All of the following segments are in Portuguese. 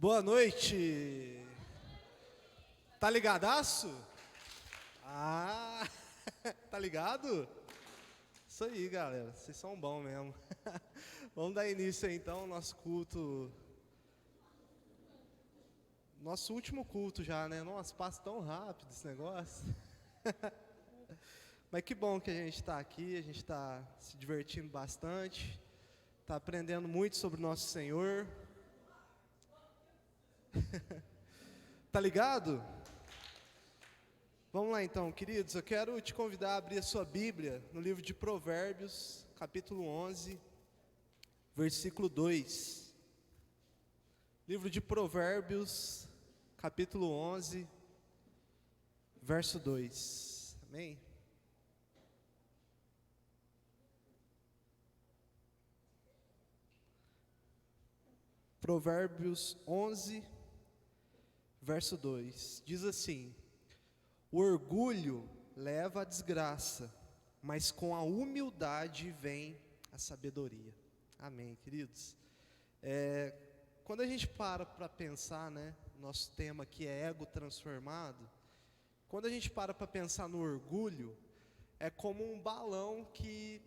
Boa noite. Tá ligadaço? Ah, tá ligado? Isso aí, galera. Vocês são bons mesmo. Vamos dar início aí, então ao nosso culto. Nosso último culto já, né? Nossa, passa tão rápido esse negócio. Mas que bom que a gente está aqui, a gente está se divertindo bastante, está aprendendo muito sobre o nosso Senhor. Tá ligado? Vamos lá então, queridos, eu quero te convidar a abrir a sua Bíblia no livro de Provérbios, capítulo 11, versículo 2. Livro de Provérbios, capítulo 11, verso 2. Amém? Provérbios 11, verso 2. Diz assim: o orgulho leva à desgraça, mas com a humildade vem a sabedoria. Amém, queridos? Quando a gente para pensar, né, nosso tema aqui é ego transformado. Quando a gente para pensar no orgulho, é como um balão que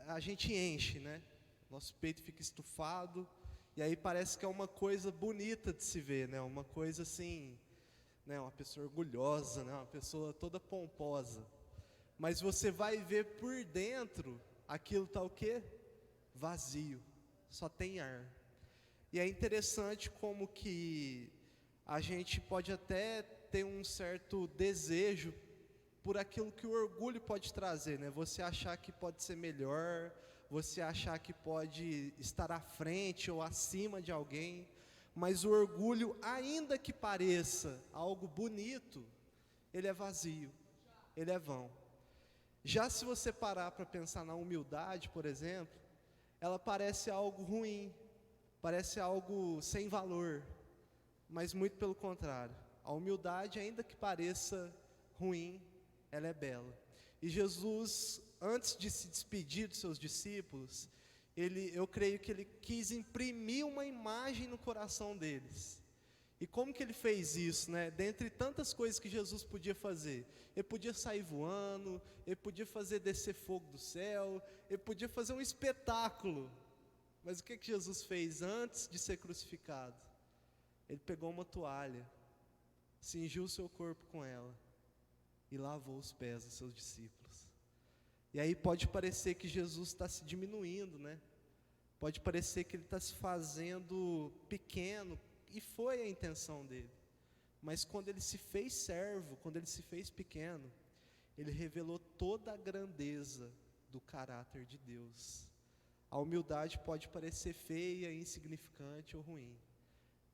a gente enche, né? Nosso peito fica estufado, e aí parece que é uma coisa bonita de se ver, né? Uma coisa assim, né? Uma pessoa orgulhosa, né? Uma pessoa toda pomposa. Mas você vai ver por dentro, aquilo tá o quê? Vazio, só tem ar. E é interessante como que a gente pode até ter um certo desejo por aquilo que o orgulho pode trazer, né? Você achar que pode ser melhor, você achar que pode estar à frente ou acima de alguém, mas o orgulho, ainda que pareça algo bonito, ele é vazio, ele é vão. Já se você parar para pensar na humildade, por exemplo, ela parece algo ruim, parece algo sem valor, mas muito pelo contrário. A humildade, ainda que pareça ruim, ela é bela. E Jesus, antes de se despedir dos seus discípulos, eu creio que ele quis imprimir uma imagem no coração deles. E como que ele fez isso, né? Dentre tantas coisas que Jesus podia fazer, ele podia sair voando, ele podia fazer descer fogo do céu, ele podia fazer um espetáculo. Mas o que Jesus fez antes de ser crucificado? Ele pegou uma toalha, cingiu o seu corpo com ela e lavou os pés dos seus discípulos. E aí pode parecer que Jesus está se diminuindo, né? Pode parecer que ele está se fazendo pequeno, e foi a intenção dele. Mas quando ele se fez servo, quando ele se fez pequeno, ele revelou toda a grandeza do caráter de Deus. A humildade pode parecer feia, insignificante ou ruim,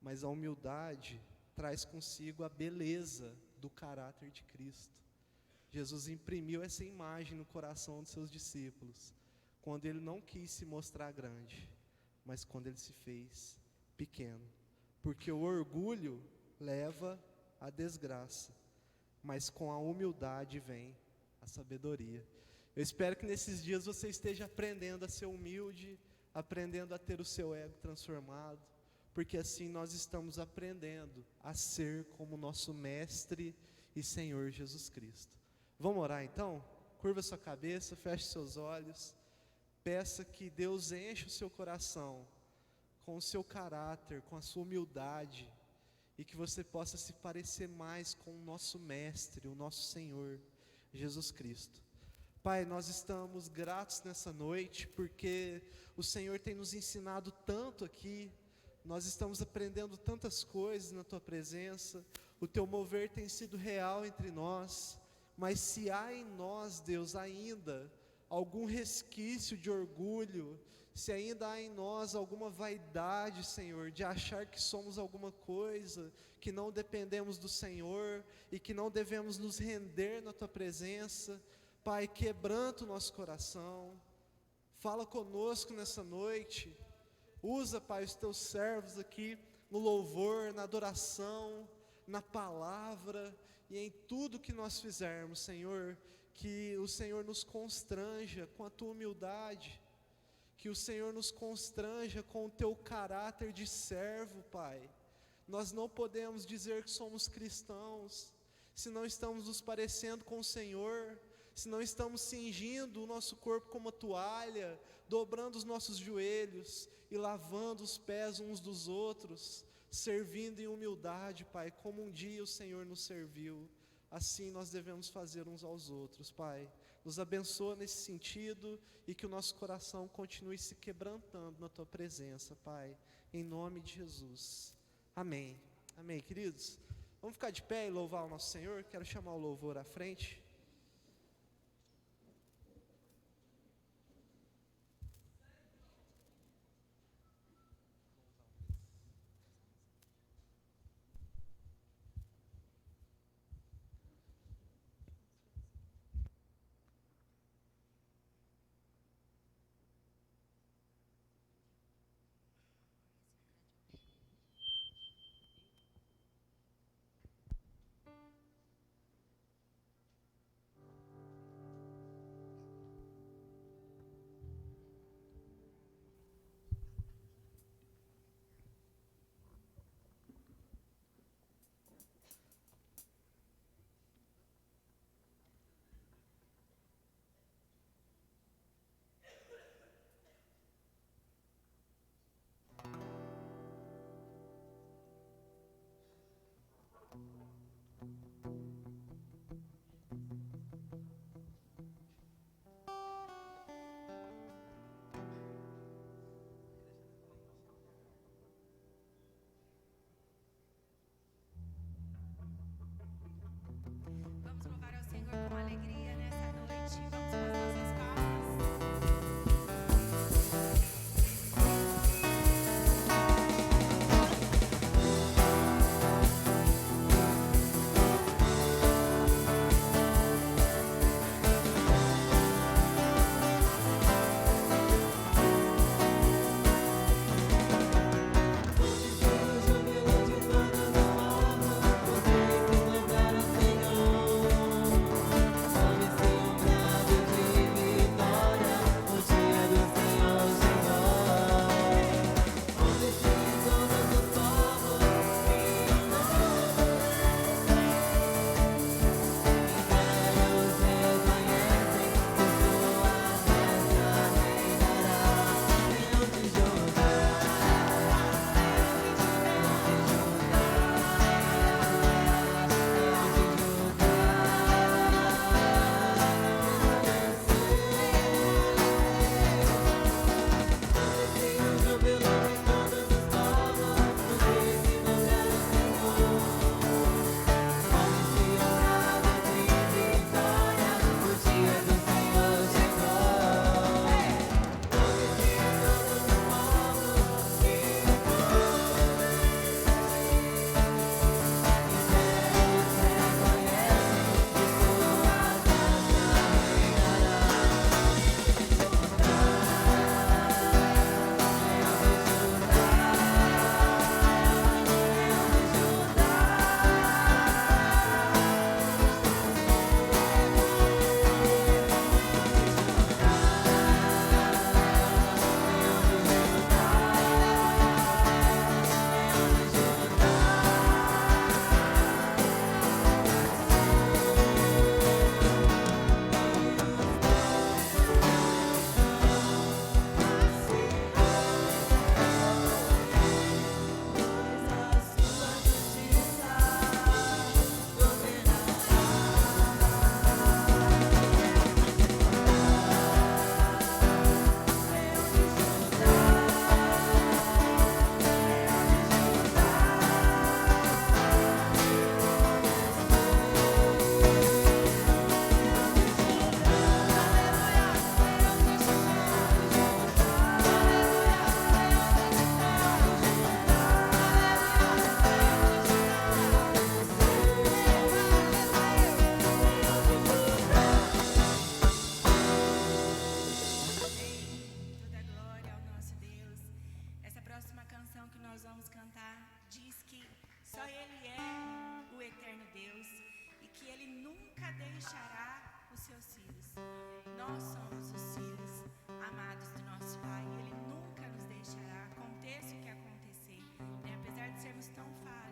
mas a humildade traz consigo a beleza do caráter de Cristo. Jesus imprimiu essa imagem no coração dos seus discípulos, quando ele não quis se mostrar grande, mas quando ele se fez pequeno. Porque o orgulho leva à desgraça, mas com a humildade vem a sabedoria. Eu espero que nesses dias você esteja aprendendo a ser humilde, aprendendo a ter o seu ego transformado, porque assim nós estamos aprendendo a ser como nosso Mestre e Senhor Jesus Cristo. Vamos orar então? Curva sua cabeça, feche seus olhos, peça que Deus enche o seu coração com o seu caráter, com a sua humildade, e que você possa se parecer mais com o nosso Mestre, o nosso Senhor, Jesus Cristo. Pai, nós estamos gratos nessa noite, porque o Senhor tem nos ensinado tanto aqui, nós estamos aprendendo tantas coisas na Tua presença, o Teu mover tem sido real entre nós, mas se há em nós, Deus, ainda algum resquício de orgulho, se ainda há em nós alguma vaidade, Senhor, de achar que somos alguma coisa, que não dependemos do Senhor e que não devemos nos render na Tua presença, Pai, quebranta o nosso coração, fala conosco nessa noite, usa, Pai, os Teus servos aqui no louvor, na adoração, na palavra e em tudo que nós fizermos, Senhor, que o Senhor nos constranja com a Tua humildade, que o Senhor nos constranja com o Teu caráter de servo, Pai, Nós não podemos dizer que somos cristãos se não estamos nos parecendo com o Senhor, se não estamos cingindo o nosso corpo com uma toalha, dobrando os nossos joelhos e lavando os pés uns dos outros, servindo em humildade, Pai, como um dia o Senhor nos serviu. Assim nós devemos fazer uns aos outros, Pai. Nos abençoa nesse sentido e que o nosso coração continue se quebrantando na Tua presença, Pai, em nome de Jesus. Amém. Amém, queridos. Vamos ficar de pé e louvar o nosso Senhor. Quero chamar o louvor à frente. Vamos louvar ao Senhor com alegria nessa noite. Vamos com as nossas palmas. Nós somos os filhos amados do nosso Pai. Ele nunca nos deixará, aconteça o que acontecer, né? Apesar de sermos tão falhos,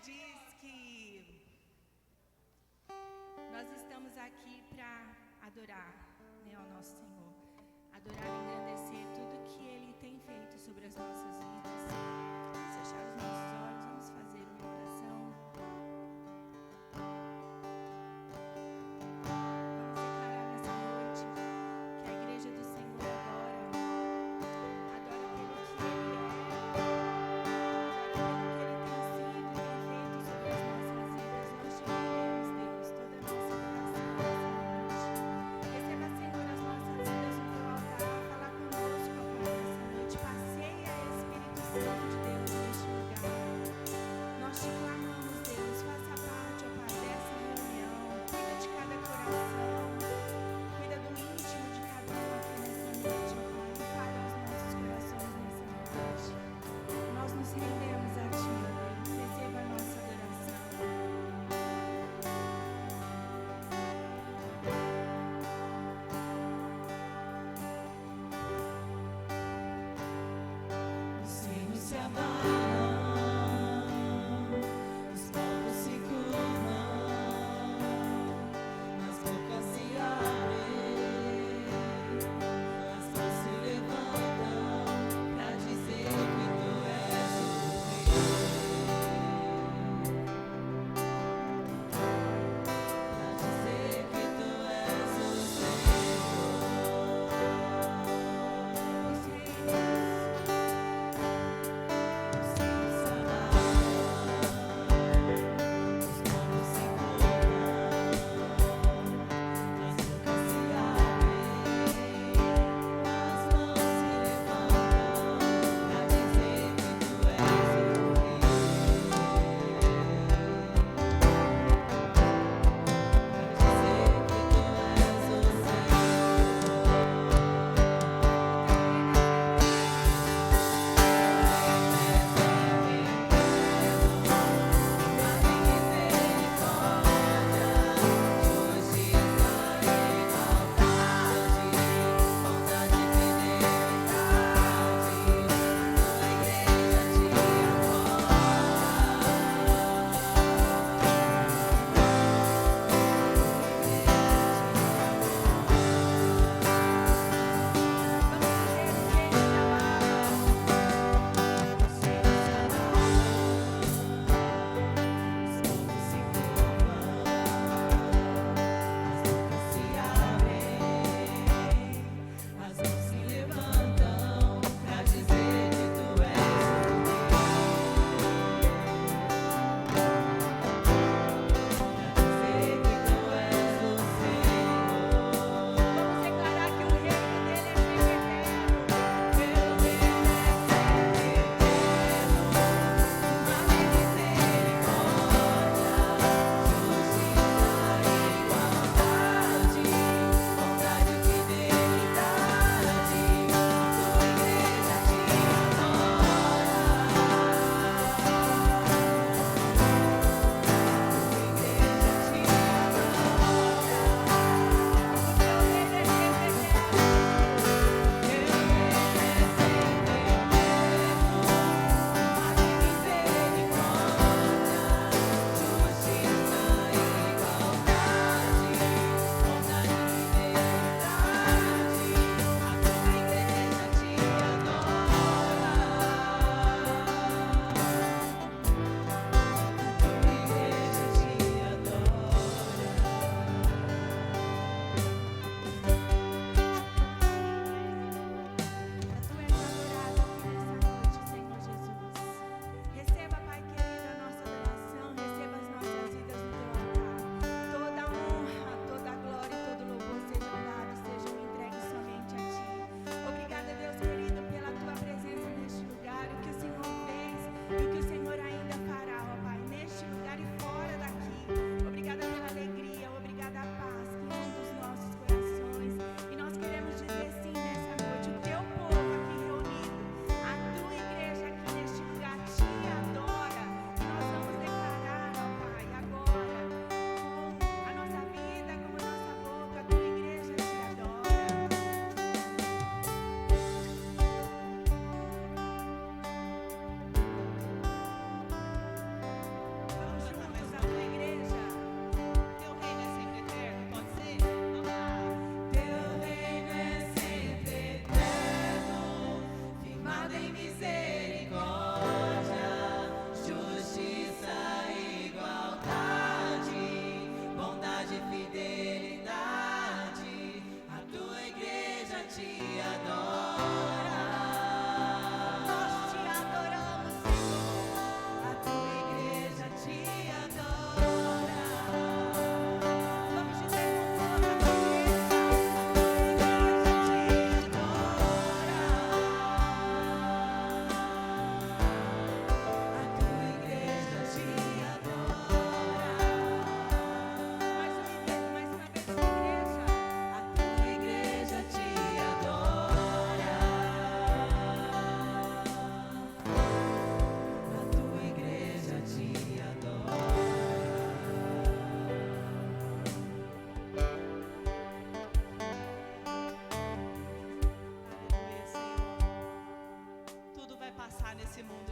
diz que nós estamos aqui para adorar, né, ao nosso Senhor. Adorar e engrandecer tudo que Ele tem feito sobre as nossas vidas. Vamos fechar os nossos olhos, vamos fazer uma oração. Vamos declarar nessa noite que a igreja do Senhor adora pelo que Ele é, adora pelo que Ele tem sido e tem feito sobre as nossas vidas. Nós te rendemos, Deus, toda a nossa adoração nessa noite. Receba, Senhor, as nossas vidas no teu altar. Fala conosco, ó Pai, nessa noite. Passeia, Espírito Santo de Deus, neste lugar. Nós te clamamos, Deus, faça parte, ó Pai, dessa reunião. Cuida de cada coração, cuida do íntimo de cada um aqui nessa noite, ó Pai. Fale aos nossos corações nessa noite. Nós nos rendemos a Ti, ó Deus. Receba a nossa adoração. Os reinos se abalam, os povos se curvam, as bocas se abrem, as mãos se levantam pra dizer que Tu és o Rei, pra dizer que Tu és o Senhor. Os reinos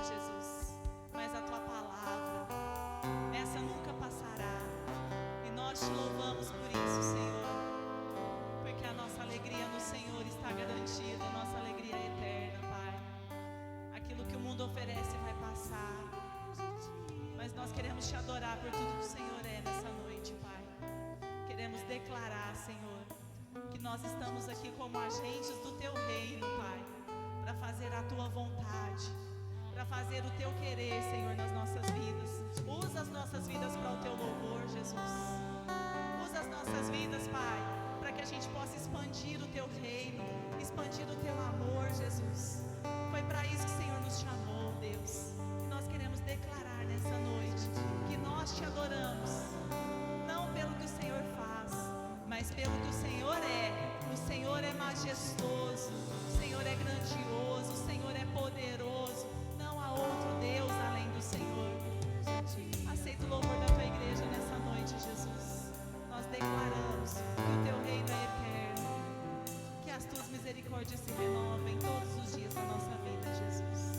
Jesus, mas a tua palavra, essa nunca passará. E nós te louvamos por isso, Senhor, porque a nossa alegria no Senhor está garantida, a nossa alegria é eterna, Pai. Aquilo que o mundo oferece vai passar, mas nós queremos te adorar por tudo que o Senhor é nessa noite, Pai. Queremos declarar, Senhor, que nós estamos aqui como agentes do teu reino, Pai, para fazer a tua vontade, para fazer o teu querer, Senhor, nas nossas vidas. Usa as nossas vidas para o teu louvor, Jesus. Usa as nossas vidas, Pai, para que a gente possa expandir o teu reino, expandir o teu amor, Jesus. Foi para isso que o Senhor nos chamou, Deus. E nós queremos declarar nessa noite que nós te adoramos, não pelo que o Senhor faz, mas pelo que o Senhor é. O Senhor é majestoso, o Senhor é grandioso, o Senhor é poderoso. Não há outro Deus além do Senhor. Aceita o louvor da tua igreja nessa noite, Jesus. Nós declaramos que o teu reino é eterno, que as tuas misericórdias se renovem todos os dias da nossa vida, Jesus.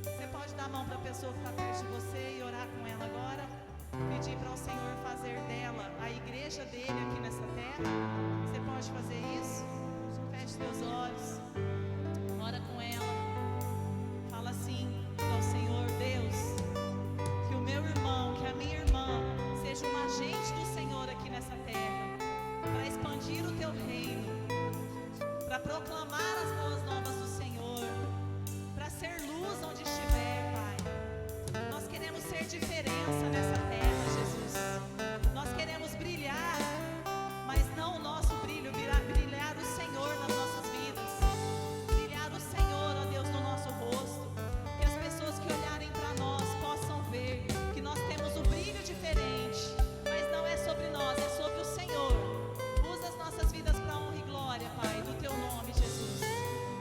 Você pode dar a mão para a pessoa que está perto de você e orar com ela agora? Pedir para o Senhor fazer dela a igreja dele aqui nessa terra. Você pode fazer isso? Feche teus olhos, ora com ela, fala assim ao Senhor: Deus, que o meu irmão, que a minha irmã seja um agente do Senhor aqui nessa terra, para expandir o teu reino, para proclamar as boas novas do Senhor, para ser luz onde estiver, Pai. Nós queremos ser diferença nessa terra, Jesus. Nós queremos brilhar, mas não o nosso brilho, brilhar o Senhor nas nossas vidas, brilhar o Senhor, ó Deus, no nosso rosto, que as pessoas que olharem para nós possam ver que nós temos o brilho diferente, mas não é sobre nós, é sobre o Senhor. Usa as nossas vidas para honra e glória, Pai, do teu nome, Jesus.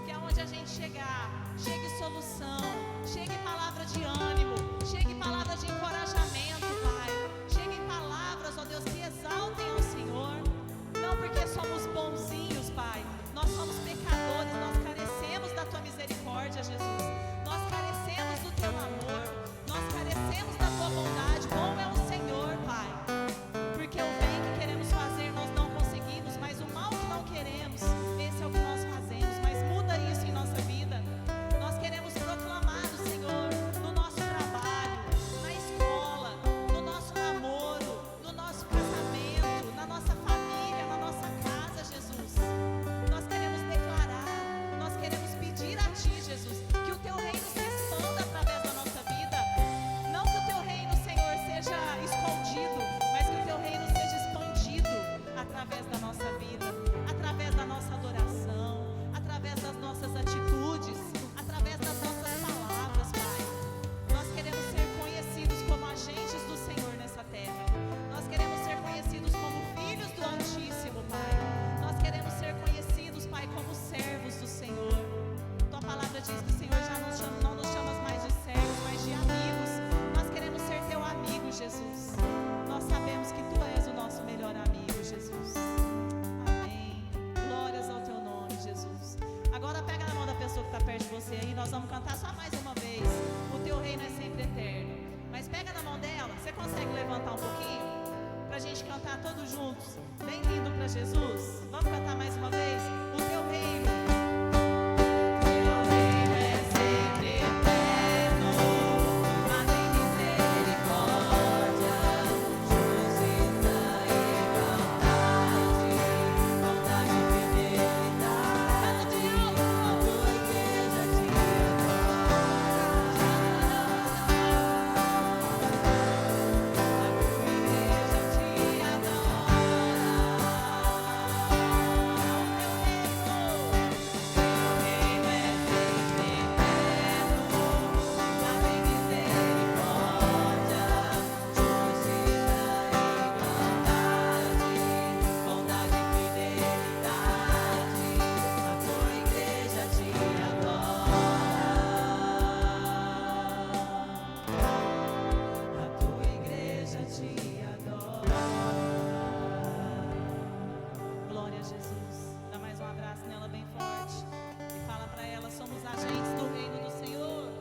Que aonde a gente chegar, chegue solução, chegue palavra de ânimo, chegue palavra de encorajamento, Pai. Chegue palavras, ó Deus, que exaltem ao Senhor. Não porque somos bonzinhos, Pai. Nós somos pecadores, nós carecemos da tua misericórdia, Jesus. Nós carecemos do teu amor, nós carecemos da tua bondade. Bom é o Senhor, Pai. Porque o bem que queremos fazer nós não conseguimos, mas o mal que não queremos, esse é o que nós fazemos. Mas muda isso em nossa vida. Nós queremos proclamar o Senhor no nosso trabalho, na escola, no nosso namoro, no nosso casamento, na nossa família, na nossa casa, Jesus. Nós queremos declarar, nós queremos pedir a Ti, Jesus, que o Teu reino se expanda através da nossa vida. Não que o Teu reino, Senhor, seja escondido, mas que o Teu reino seja expandido através da nossa vida, através da nossa adoração, através das nossas atitudes, através das nossas palavras, Pai. Nós queremos ser conhecidos como agentes do Senhor nessa terra. Nós queremos ser conhecidos como filhos do Altíssimo, Pai. Nós queremos ser conhecidos, Pai, como servos do Senhor. Tua palavra diz que o Senhor já não nos chama mais de servos, mas de amigos. Nós queremos ser teu amigo, Jesus. Nós sabemos que tu és o nosso melhor amigo, Jesus. Amém. Glórias ao teu nome, Jesus. Agora pega na mão da pessoa que está perto de você aí. Nós vamos cantar só mais uma vez. O teu reino é sempre eterno. Mas pega na mão dela. Você consegue levantar um pouquinho? Pra gente cantar todos juntos. Bem lindo para Jesus. Vamos cantar mais uma vez? O teu reino. Teu reino é sempre eterno. Mas em misericórdia, justiça e igualdade, bondade e fidelidade. Canta de alto. A tua igreja te adora. Glória a Jesus. Dá mais um abraço nela bem forte. E fala para ela: somos agentes do reino do Senhor.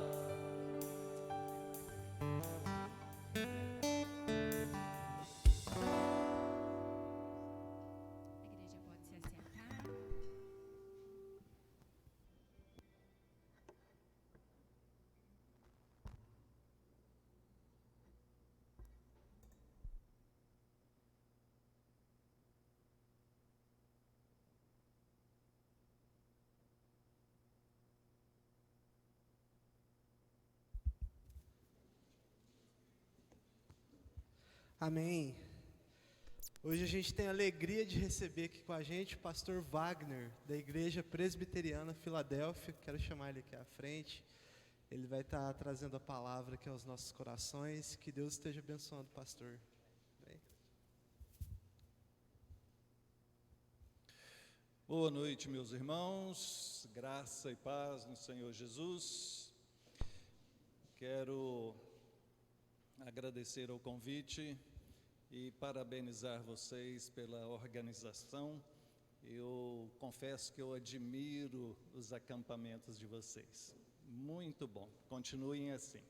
Amém. Hoje a gente tem a alegria de receber aqui com a gente o pastor Wagner, da Igreja Presbiteriana Filadélfia. Quero chamar ele aqui à frente. Ele vai estar trazendo a palavra aqui aos nossos corações. Que Deus esteja abençoando o pastor. Amém. Boa noite, meus irmãos, graça e paz no Senhor Jesus. Quero agradecer o convite e parabenizar vocês pela organização. Eu confesso que eu admiro os acampamentos de vocês. Muito bom, continuem assim.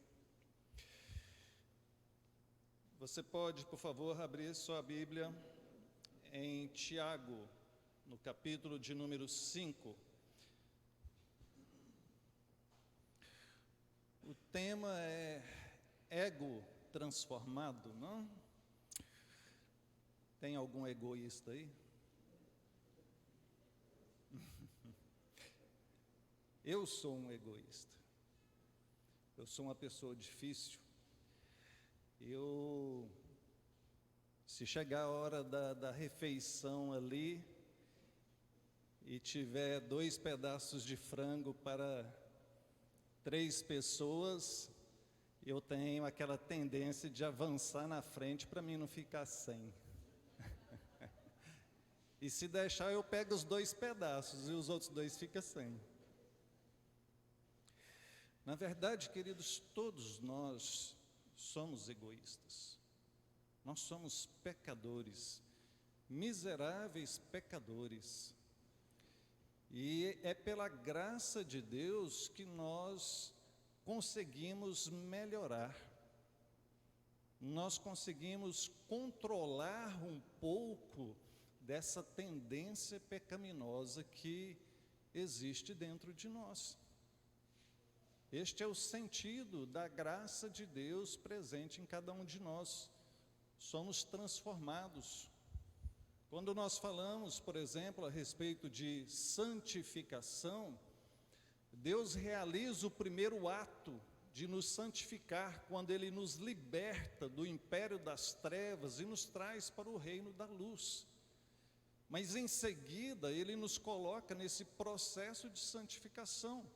Você pode, por favor, abrir sua Bíblia em Tiago, no capítulo de número 5. O tema é ego transformado, não? Tem algum egoísta aí? Eu sou um egoísta. Eu sou uma pessoa difícil. Se chegar a hora da refeição ali, e tiver 2 pedaços de frango para 3 pessoas, eu tenho aquela tendência de avançar na frente para mim não ficar sem. E se deixar, eu pego os 2 pedaços e os outros 2 ficam sem. Na verdade, queridos, todos nós somos egoístas. Nós somos pecadores, miseráveis pecadores. E é pela graça de Deus que nós conseguimos melhorar. Nós conseguimos controlar um pouco dessa tendência pecaminosa que existe dentro de nós. Este é o sentido da graça de Deus presente em cada um de nós. Somos transformados. Quando nós falamos, por exemplo, a respeito de santificação, Deus realiza o primeiro ato de nos santificar quando Ele nos liberta do império das trevas e nos traz para o reino da luz. Mas em seguida Ele nos coloca nesse processo de santificação,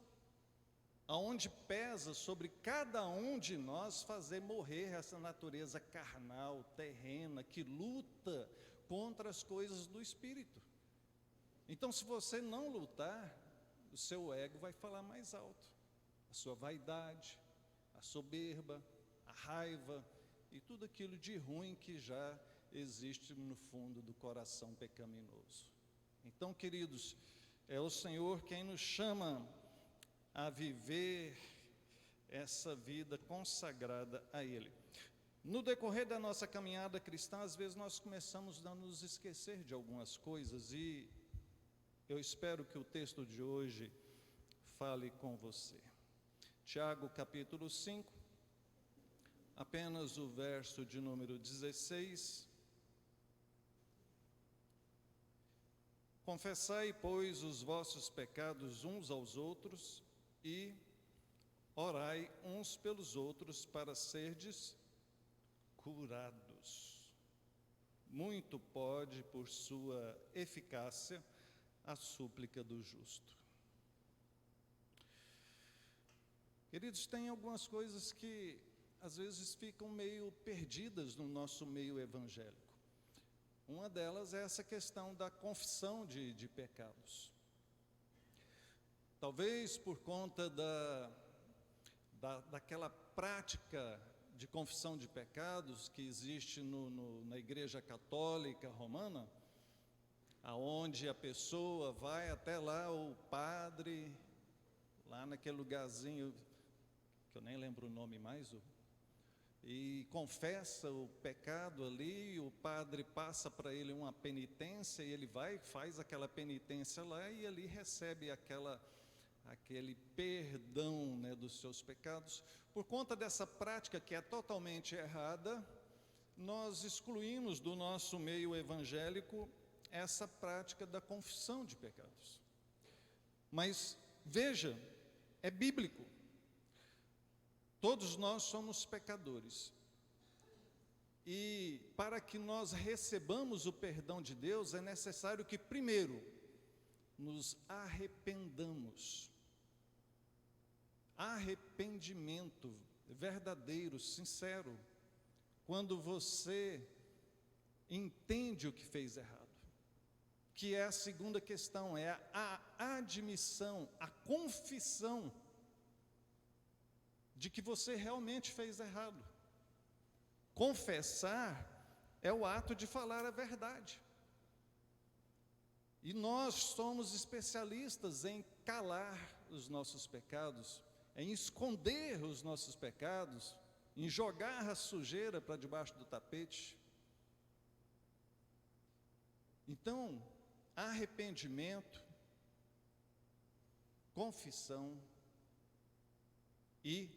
aonde pesa sobre cada um de nós fazer morrer essa natureza carnal, terrena, que luta contra as coisas do Espírito. Então, se você não lutar, o seu ego vai falar mais alto. A sua vaidade, a soberba, a raiva e tudo aquilo de ruim que já existe no fundo do coração pecaminoso. Então, queridos, é o Senhor quem nos chama a viver essa vida consagrada a Ele. No decorrer da nossa caminhada cristã, às vezes nós começamos a nos esquecer de algumas coisas e eu espero que o texto de hoje fale com você. Tiago capítulo 5, apenas o verso de número 16. Confessai, pois, os vossos pecados uns aos outros e orai uns pelos outros para serdes curados. Muito pode, por sua eficácia, a súplica do justo. Queridos, tem algumas coisas que às vezes ficam meio perdidas no nosso meio evangélico. Uma delas é essa questão da confissão de pecados. Talvez por conta daquela prática de confissão de pecados que existe na Igreja Católica Romana, aonde a pessoa vai até lá, o padre, lá naquele lugarzinho, que eu nem lembro o nome mais, e confessa o pecado ali, o padre passa para ele uma penitência, e ele vai, faz aquela penitência lá, e ali recebe aquele perdão, né, dos seus pecados. Por conta dessa prática que é totalmente errada, nós excluímos do nosso meio evangélico essa prática da confissão de pecados. Mas veja, é bíblico. Todos nós somos pecadores. E para que nós recebamos o perdão de Deus, é necessário que, primeiro, nos arrependamos. Arrependimento verdadeiro, sincero, quando você entende o que fez errado, que é a segunda questão, é a admissão, a confissão de que você realmente fez errado. Confessar é o ato de falar a verdade. E nós somos especialistas em calar os nossos pecados, em esconder os nossos pecados, em jogar a sujeira para debaixo do tapete. Então, arrependimento, confissão e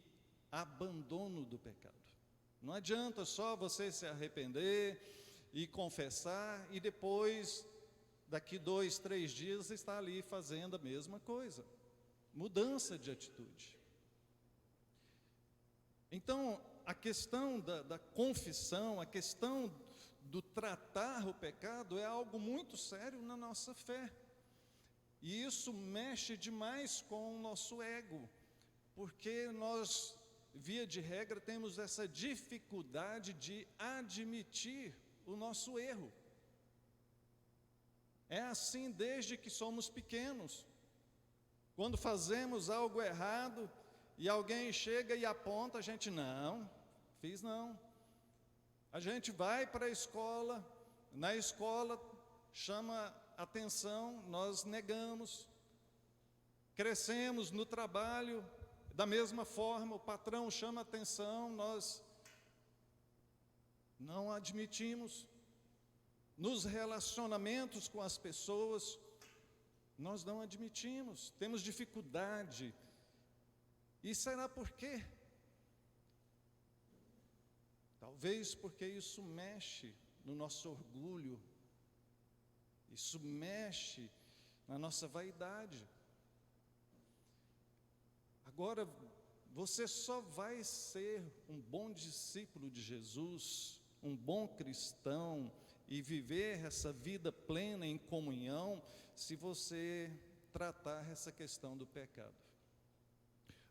abandono do pecado. Não adianta só você se arrepender e confessar e depois, daqui 2, 3 dias, estar ali fazendo a mesma coisa. Mudança de atitude. Então, a questão da confissão, a questão do tratar o pecado é algo muito sério na nossa fé. E isso mexe demais com o nosso ego, porque nós, via de regra, temos essa dificuldade de admitir o nosso erro. É assim desde que somos pequenos. Quando fazemos algo errado e alguém chega e aponta, a gente, não, fiz não. A gente vai para a escola, na escola chama atenção, nós negamos. Crescemos no trabalho, da mesma forma, o patrão chama atenção, nós não admitimos. Nos relacionamentos com as pessoas, nós não admitimos, temos dificuldade. E será por quê? Talvez porque isso mexe no nosso orgulho, isso mexe na nossa vaidade. Agora, você só vai ser um bom discípulo de Jesus, um bom cristão, e viver essa vida plena em comunhão, se você tratar essa questão do pecado.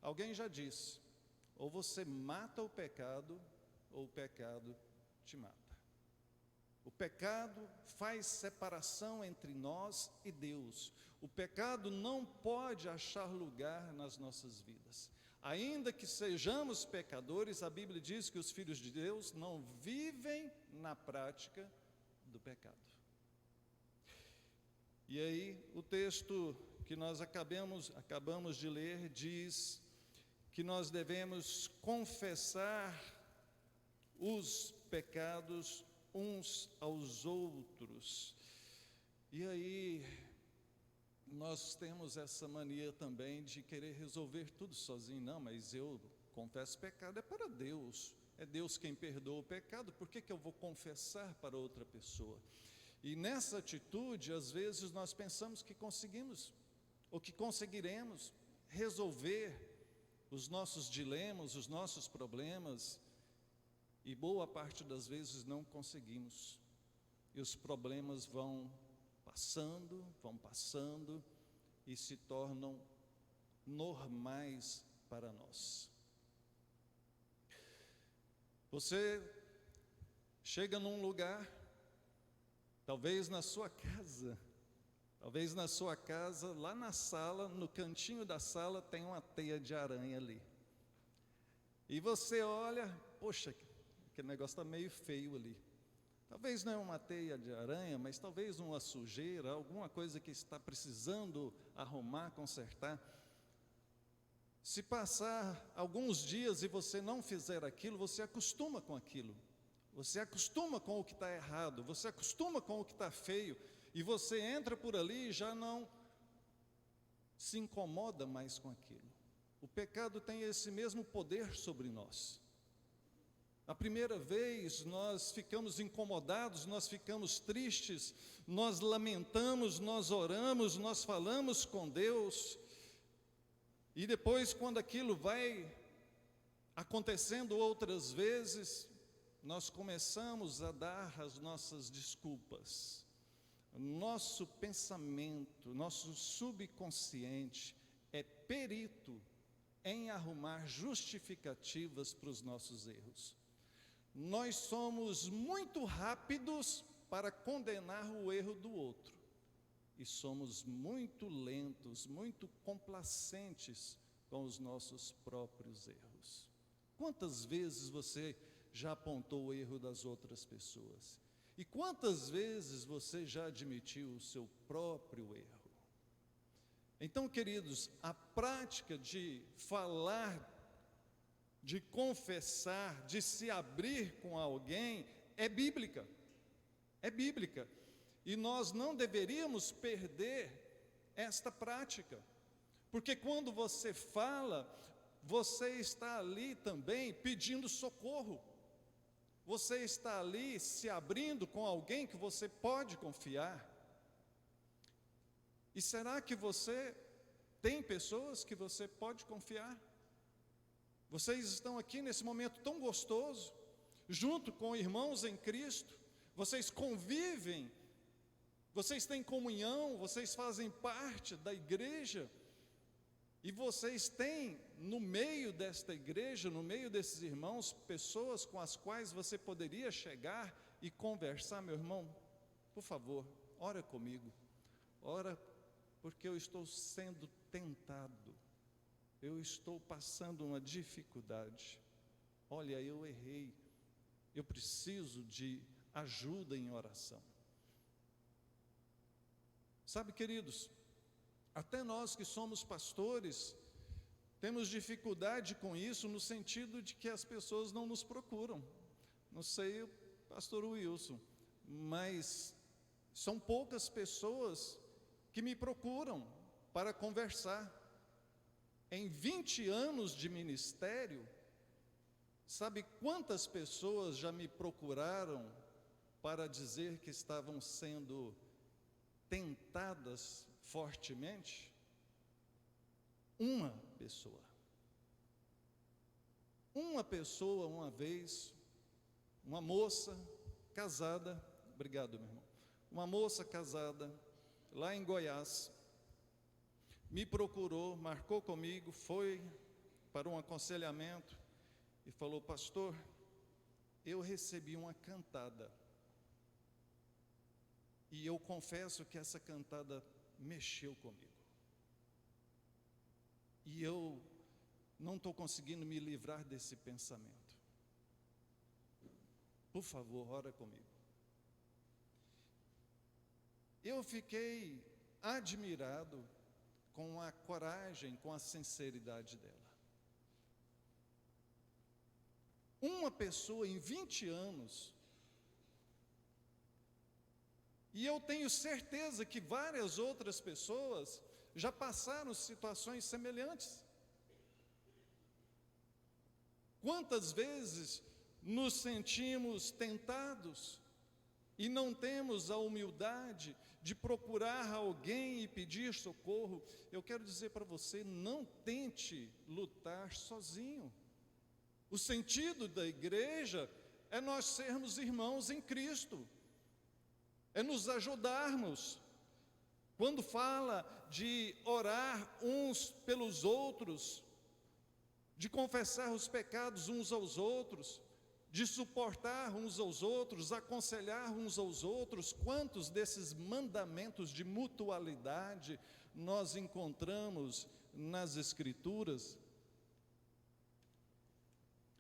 Alguém já disse, ou você mata o pecado, ou o pecado te mata. O pecado faz separação entre nós e Deus. O pecado não pode achar lugar nas nossas vidas. Ainda que sejamos pecadores, a Bíblia diz que os filhos de Deus não vivem na prática do pecado. E aí, o texto que nós acabamos de ler diz que nós devemos confessar os pecados uns aos outros. E aí, nós temos essa mania também de querer resolver tudo sozinho. Não, mas eu confesso pecado, é para Deus. É Deus quem perdoa o pecado, por que eu vou confessar para outra pessoa? E nessa atitude, às vezes nós pensamos que conseguimos, ou que conseguiremos resolver os nossos dilemas, os nossos problemas, e boa parte das vezes não conseguimos. E os problemas vão passando, e se tornam normais para nós. Você chega num lugar, talvez na sua casa, lá na sala, no cantinho da sala, tem uma teia de aranha ali. E você olha, poxa, aquele negócio está meio feio ali. Talvez não é uma teia de aranha, mas talvez uma sujeira, alguma coisa que está precisando arrumar, consertar. Se passar alguns dias e você não fizer aquilo, você acostuma com aquilo. Você acostuma com o que está errado, você acostuma com o que está feio, e você entra por ali e já não se incomoda mais com aquilo. O pecado tem esse mesmo poder sobre nós. A primeira vez nós ficamos incomodados, nós ficamos tristes, nós lamentamos, nós oramos, nós falamos com Deus. E depois, quando aquilo vai acontecendo outras vezes, nós começamos a dar as nossas desculpas, nosso pensamento, nosso subconsciente é perito em arrumar justificativas para os nossos erros. Nós somos muito rápidos para condenar o erro do outro e somos muito lentos, muito complacentes com os nossos próprios erros. Quantas vezes você já apontou o erro das outras pessoas? E quantas vezes você já admitiu o seu próprio erro? Então, queridos, a prática de falar, de confessar, de se abrir com alguém é bíblica. É bíblica. E nós não deveríamos perder esta prática. Porque quando você fala, você está ali também pedindo socorro. Você está ali se abrindo com alguém que você pode confiar. E será que você tem pessoas que você pode confiar? Vocês estão aqui nesse momento tão gostoso, junto com irmãos em Cristo, vocês convivem, vocês têm comunhão, vocês fazem parte da igreja, e vocês têm no meio desta igreja, no meio desses irmãos, pessoas com as quais você poderia chegar e conversar. Meu irmão, por favor, ora comigo, ora, porque eu estou sendo tentado, eu estou passando uma dificuldade, olha, eu errei, eu preciso de ajuda em oração. Sabe, queridos, até nós que somos pastores, temos dificuldade com isso, no sentido de que as pessoas não nos procuram. Não sei, pastor Wilson, mas são poucas pessoas que me procuram para conversar. Em 20 anos de ministério, sabe quantas pessoas já me procuraram para dizer que estavam sendo tentadas fortemente? Uma pessoa. Uma pessoa, uma vez, uma moça casada, obrigado, meu irmão, uma moça casada, lá em Goiás, me procurou, marcou comigo, foi para um aconselhamento e falou: pastor, eu recebi uma cantada e eu confesso que essa cantada mexeu comigo e eu não estou conseguindo me livrar desse pensamento. Por favor, ora comigo. Eu fiquei admirado com a coragem, com a sinceridade dela. Uma pessoa em 20 anos, e eu tenho certeza que várias outras pessoas já passaram situações semelhantes. Quantas vezes nos sentimos tentados e não temos a humildade de procurar alguém e pedir socorro? Eu quero dizer para você, não tente lutar sozinho. O sentido da igreja é nós sermos irmãos em Cristo, é nos ajudarmos. Quando fala de orar uns pelos outros, de confessar os pecados uns aos outros, de suportar uns aos outros, aconselhar uns aos outros, quantos desses mandamentos de mutualidade nós encontramos nas Escrituras?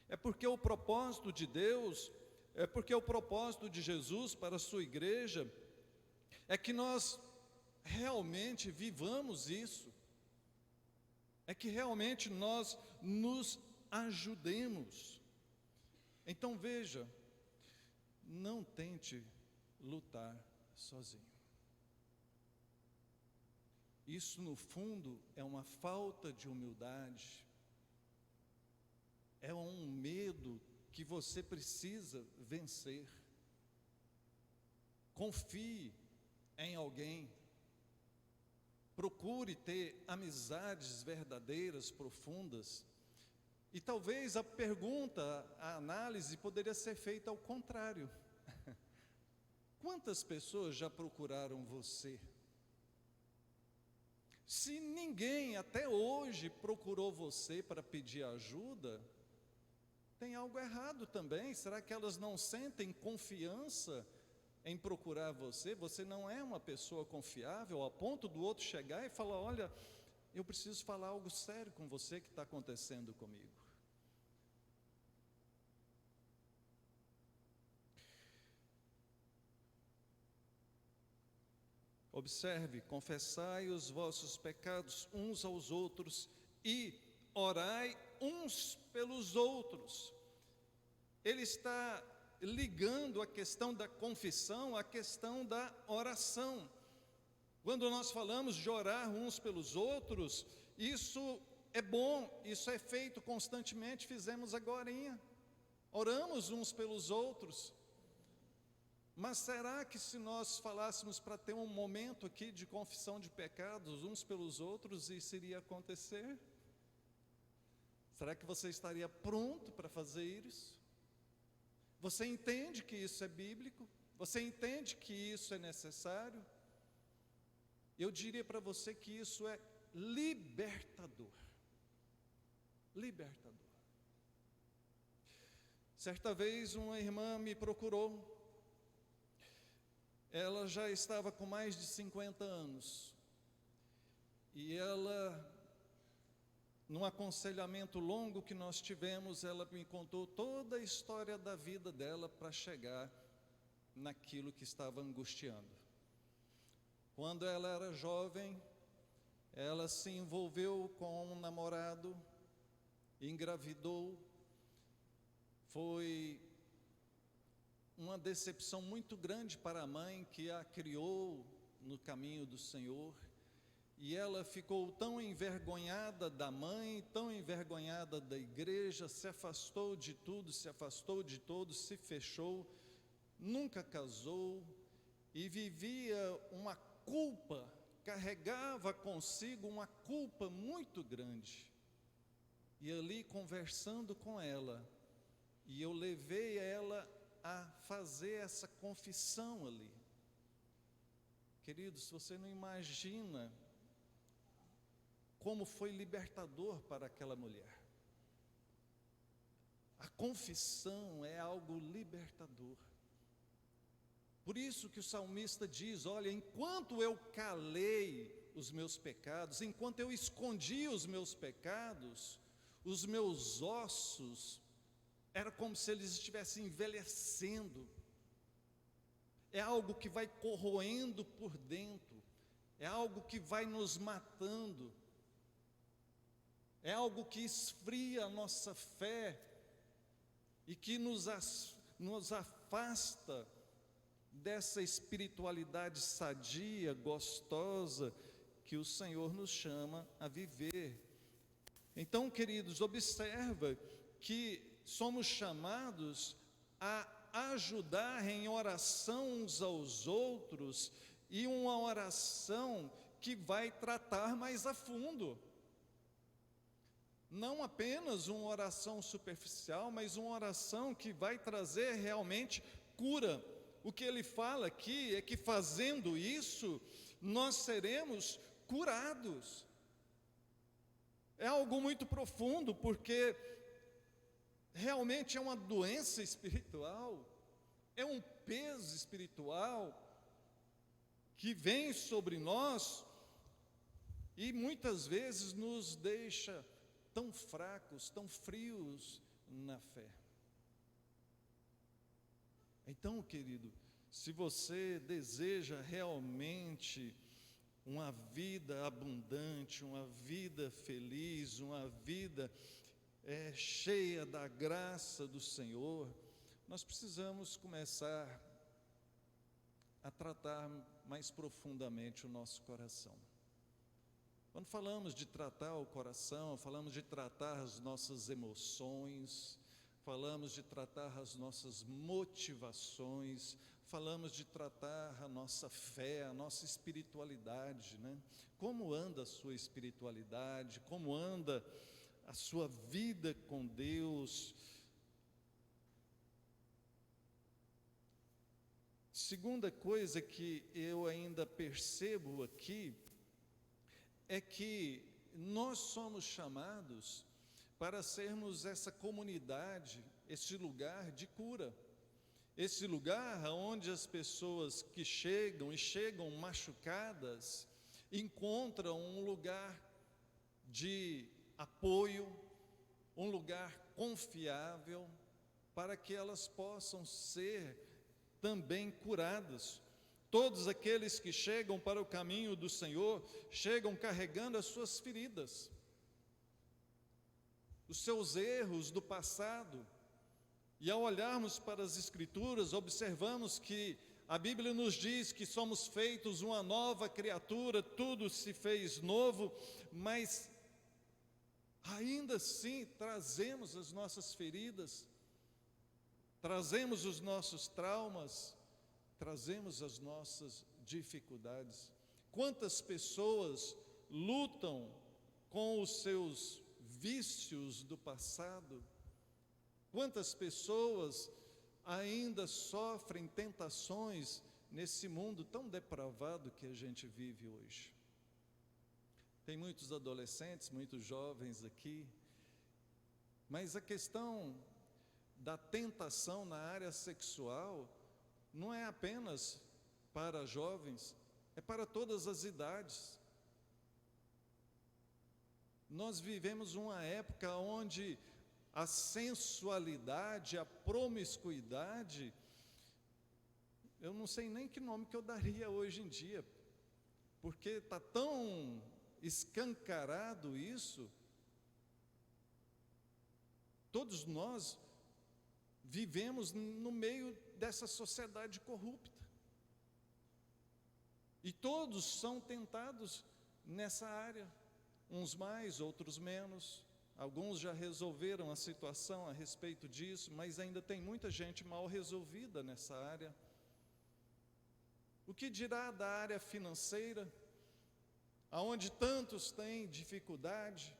É porque o propósito de Deus, é porque o propósito de Jesus para a sua igreja, é que nós realmente vivamos isso, é que realmente nós nos ajudemos. Então veja, não tente lutar sozinho. Isso no fundo é uma falta de humildade, é um medo que você precisa vencer. Confie em alguém, procure ter amizades verdadeiras, profundas. E talvez a pergunta, a análise poderia ser feita ao contrário. Quantas pessoas já procuraram você? Se ninguém até hoje procurou você para pedir ajuda, tem algo errado também. Será que elas não sentem confiança em procurar você? Você não é uma pessoa confiável a ponto do outro chegar e falar: olha, eu preciso falar algo sério com você que está acontecendo comigo. Observe: confessai os vossos pecados uns aos outros e orai uns pelos outros. Ele está ligando a questão da confissão à questão da oração. Quando nós falamos de orar uns pelos outros, isso é bom, isso é feito constantemente, fizemos agorinha. Oramos uns pelos outros. Mas será que se nós falássemos para ter um momento aqui de confissão de pecados uns pelos outros, isso iria acontecer? Será que você estaria pronto para fazer isso? Você entende que isso é bíblico? Você entende que isso é necessário? Eu diria para você que isso é libertador. Libertador. Certa vez uma irmã me procurou. Ela já estava com mais de 50 anos. E ela, num aconselhamento longo que nós tivemos, ela me contou toda a história da vida dela para chegar naquilo que estava angustiando. Quando ela era jovem, ela se envolveu com um namorado, engravidou, foi uma decepção muito grande para a mãe que a criou no caminho do Senhor, e ela ficou tão envergonhada da mãe, tão envergonhada da igreja, se afastou de tudo, se afastou de todos, se fechou, nunca casou e vivia uma culpa, carregava consigo uma culpa muito grande. E ali conversando com ela, e eu levei ela a fazer essa confissão ali. Queridos, você não imagina como foi libertador para aquela mulher. A confissão é algo libertador. Por isso que o salmista diz: olha, enquanto eu calei os meus pecados, enquanto eu escondi os meus pecados, os meus ossos, era como se eles estivessem envelhecendo. É algo que vai corroendo por dentro, é algo que vai nos matando, é algo que esfria a nossa fé e que nos afasta dessa espiritualidade sadia, gostosa, que o Senhor nos chama a viver. Então, queridos, observa que somos chamados a ajudar em oração uns aos outros, e uma oração que vai tratar mais a fundo. Não apenas uma oração superficial, mas uma oração que vai trazer realmente cura. O que ele fala aqui é que fazendo isso, nós seremos curados. É algo muito profundo, porque realmente é uma doença espiritual, é um peso espiritual que vem sobre nós e muitas vezes nos deixa tão fracos, tão frios na fé. Então, querido, se você deseja realmente uma vida abundante, uma vida feliz, uma vida cheia da graça do Senhor, nós precisamos começar a tratar mais profundamente o nosso coração. Quando falamos de tratar o coração, falamos de tratar as nossas emoções, falamos de tratar as nossas motivações, falamos de tratar a nossa fé, a nossa espiritualidade, né? Como anda a sua espiritualidade, como anda a sua vida com Deus. Segunda coisa que eu ainda percebo aqui é que nós somos chamados para sermos essa comunidade, esse lugar de cura, esse lugar onde as pessoas que chegam e chegam machucadas encontram um lugar de apoio, um lugar confiável, para que elas possam ser também curadas. Todos aqueles que chegam para o caminho do Senhor, chegam carregando as suas feridas, os seus erros do passado. E ao olharmos para as Escrituras, observamos que a Bíblia nos diz que somos feitos uma nova criatura, tudo se fez novo, mas ainda assim trazemos as nossas feridas, trazemos os nossos traumas, trazemos as nossas dificuldades. Quantas pessoas lutam com os seus vícios do passado? Quantas pessoas ainda sofrem tentações nesse mundo tão depravado que a gente vive hoje? Tem muitos adolescentes, muitos jovens aqui, mas a questão da tentação na área sexual não é apenas para jovens, é para todas as idades. Nós vivemos uma época onde a sensualidade, a promiscuidade, eu não sei nem que nome que eu daria hoje em dia, porque está tão escancarado isso. Todos nós vivemos no meio dessa sociedade corrupta, e todos são tentados nessa área, uns mais, outros menos. Alguns já resolveram a situação a respeito disso, mas ainda tem muita gente mal resolvida nessa área. O que dirá da área financeira, aonde tantos têm dificuldade,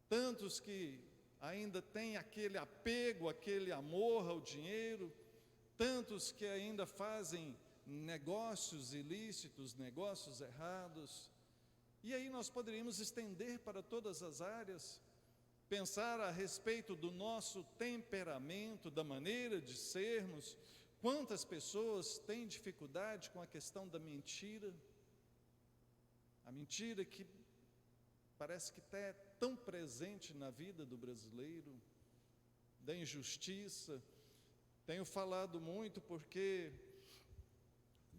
tantos que ainda têm aquele apego, aquele amor ao dinheiro, tantos que ainda fazem negócios ilícitos, negócios errados. E aí nós poderíamos estender para todas as áreas, pensar a respeito do nosso temperamento, da maneira de sermos. Quantas pessoas têm dificuldade com a questão da mentira? A mentira que parece que está tão presente na vida do brasileiro, da injustiça. Tenho falado muito porque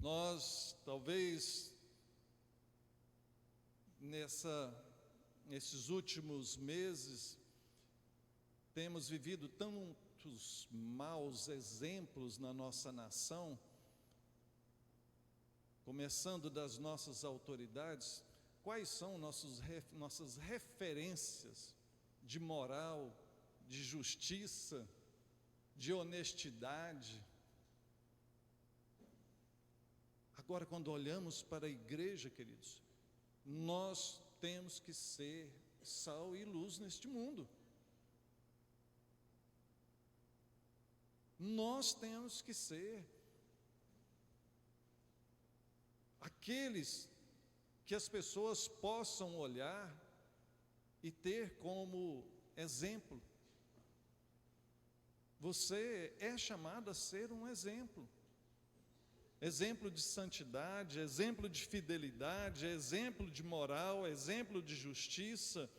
nós, talvez, nesses últimos meses, temos vivido tantos maus exemplos na nossa nação, começando das nossas autoridades. Quais são nossas referências de moral, de justiça, de honestidade? Agora, quando olhamos para a igreja, queridos, nós temos que ser sal e luz neste mundo. Nós temos que ser aqueles que as pessoas possam olhar e ter como exemplo. Você é chamado a ser um exemplo. Exemplo de santidade, exemplo de fidelidade, exemplo de moral, exemplo de justiça.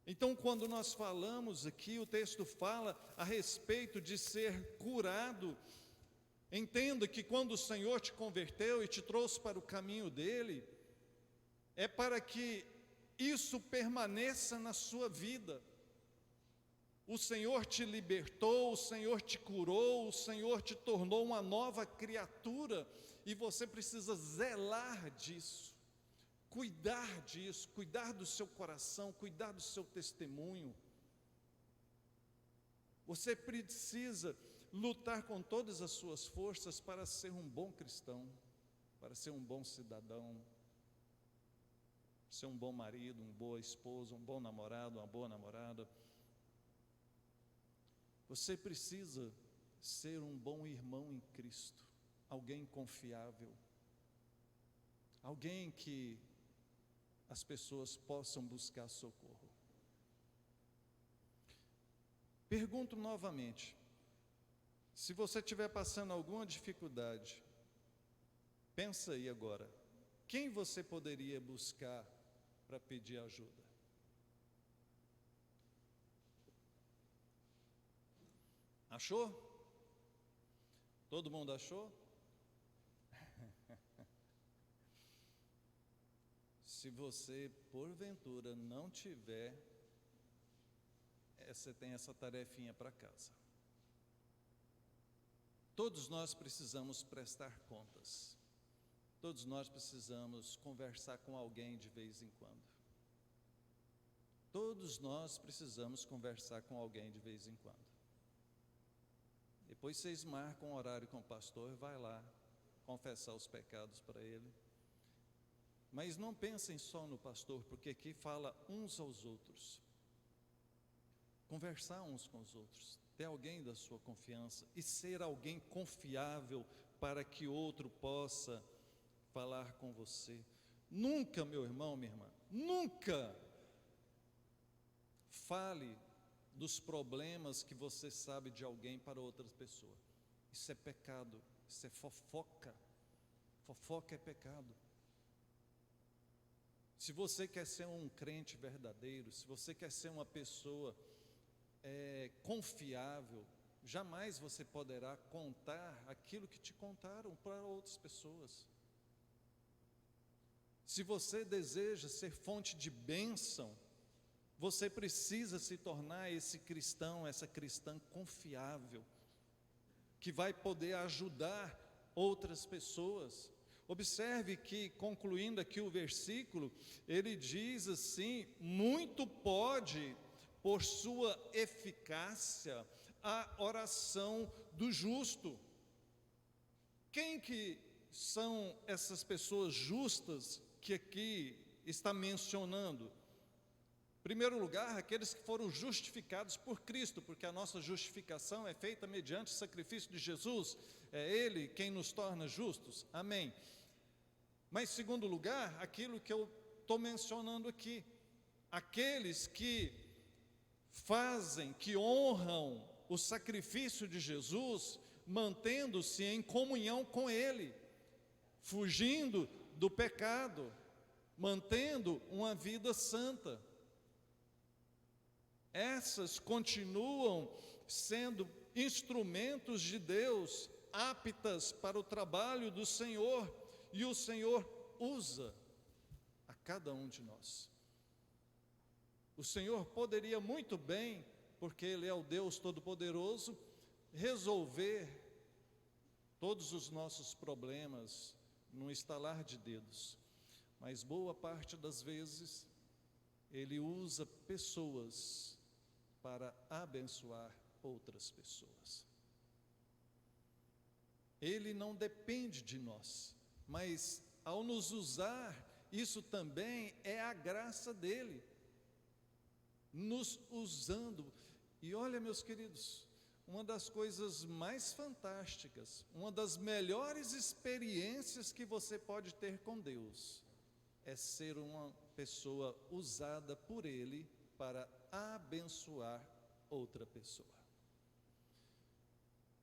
Então, quando nós falamos aqui, o texto fala a respeito de ser curado. Entenda que quando o Senhor te converteu e te trouxe para o caminho dele, é para que isso permaneça na sua vida. O Senhor te libertou, o Senhor te curou, o Senhor te tornou uma nova criatura, e você precisa zelar disso, cuidar disso, cuidar do seu coração, cuidar do seu testemunho. Você precisa lutar com todas as suas forças para ser um bom cristão, para ser um bom cidadão. ser um bom marido, uma boa esposa, um bom namorado, uma boa namorada. Você precisa ser um bom irmão em Cristo, alguém confiável, alguém que as pessoas possam buscar socorro. Pergunto novamente, se você estiver passando alguma dificuldade, pensa aí agora, quem você poderia buscar para pedir ajuda? Achou? Todo mundo achou? Se você, porventura, não tiver, você tem essa tarefinha para casa. Todos nós precisamos prestar contas. Todos nós precisamos conversar com alguém de vez em quando. Todos nós precisamos conversar com alguém de vez em quando. Depois vocês marcam um horário com o pastor, vai lá confessar os pecados para ele. Mas não pensem só no pastor, porque aqui fala uns aos outros. Conversar uns com os outros, ter alguém da sua confiança e ser alguém confiável para que outro possa falar com você. Nunca, meu irmão, minha irmã, nunca fale dos problemas que você sabe de alguém para outra pessoa. Isso é pecado, isso é fofoca. Fofoca é pecado. Se você quer ser um crente verdadeiro, se você quer ser uma pessoa confiável, jamais você poderá contar aquilo que te contaram para outras pessoas. Se você deseja ser fonte de bênção, você precisa se tornar esse cristão, essa cristã confiável, que vai poder ajudar outras pessoas. Observe que, concluindo aqui o versículo, ele diz assim: muito pode, por sua eficácia, a oração do justo. Quem que são essas pessoas justas que aqui está mencionando? Em primeiro lugar, aqueles que foram justificados por Cristo, porque a nossa justificação é feita mediante o sacrifício de Jesus, é Ele quem nos torna justos, amém. Mas, em segundo lugar, aquilo que eu estou mencionando aqui, aqueles que fazem, que honram o sacrifício de Jesus, mantendo-se em comunhão com Ele, fugindo do pecado, mantendo uma vida santa. Essas continuam sendo instrumentos de Deus, aptas para o trabalho do Senhor, e o Senhor usa a cada um de nós. O Senhor poderia muito bem, porque Ele é o Deus Todo-Poderoso, resolver todos os nossos problemas num estalar de dedos, mas boa parte das vezes Ele usa pessoas para abençoar outras pessoas. Ele não depende de nós, mas ao nos usar, isso também é a graça dele, nos usando. E olha, meus queridos, uma das coisas mais fantásticas, uma das melhores experiências que você pode ter com Deus, é ser uma pessoa usada por Ele para abençoar outra pessoa.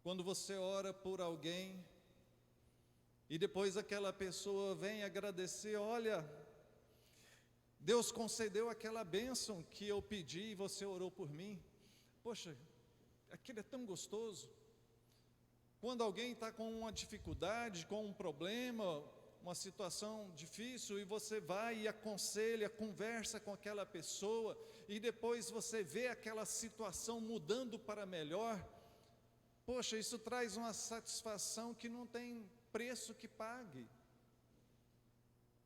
Quando você ora por alguém, e depois aquela pessoa vem agradecer: olha, Deus concedeu aquela bênção que eu pedi e você orou por mim. Poxa, aquilo é tão gostoso. Quando alguém está com uma dificuldade, com um problema, uma situação difícil, e você vai e aconselha, conversa com aquela pessoa, e depois você vê aquela situação mudando para melhor, poxa, isso traz uma satisfação que não tem preço que pague.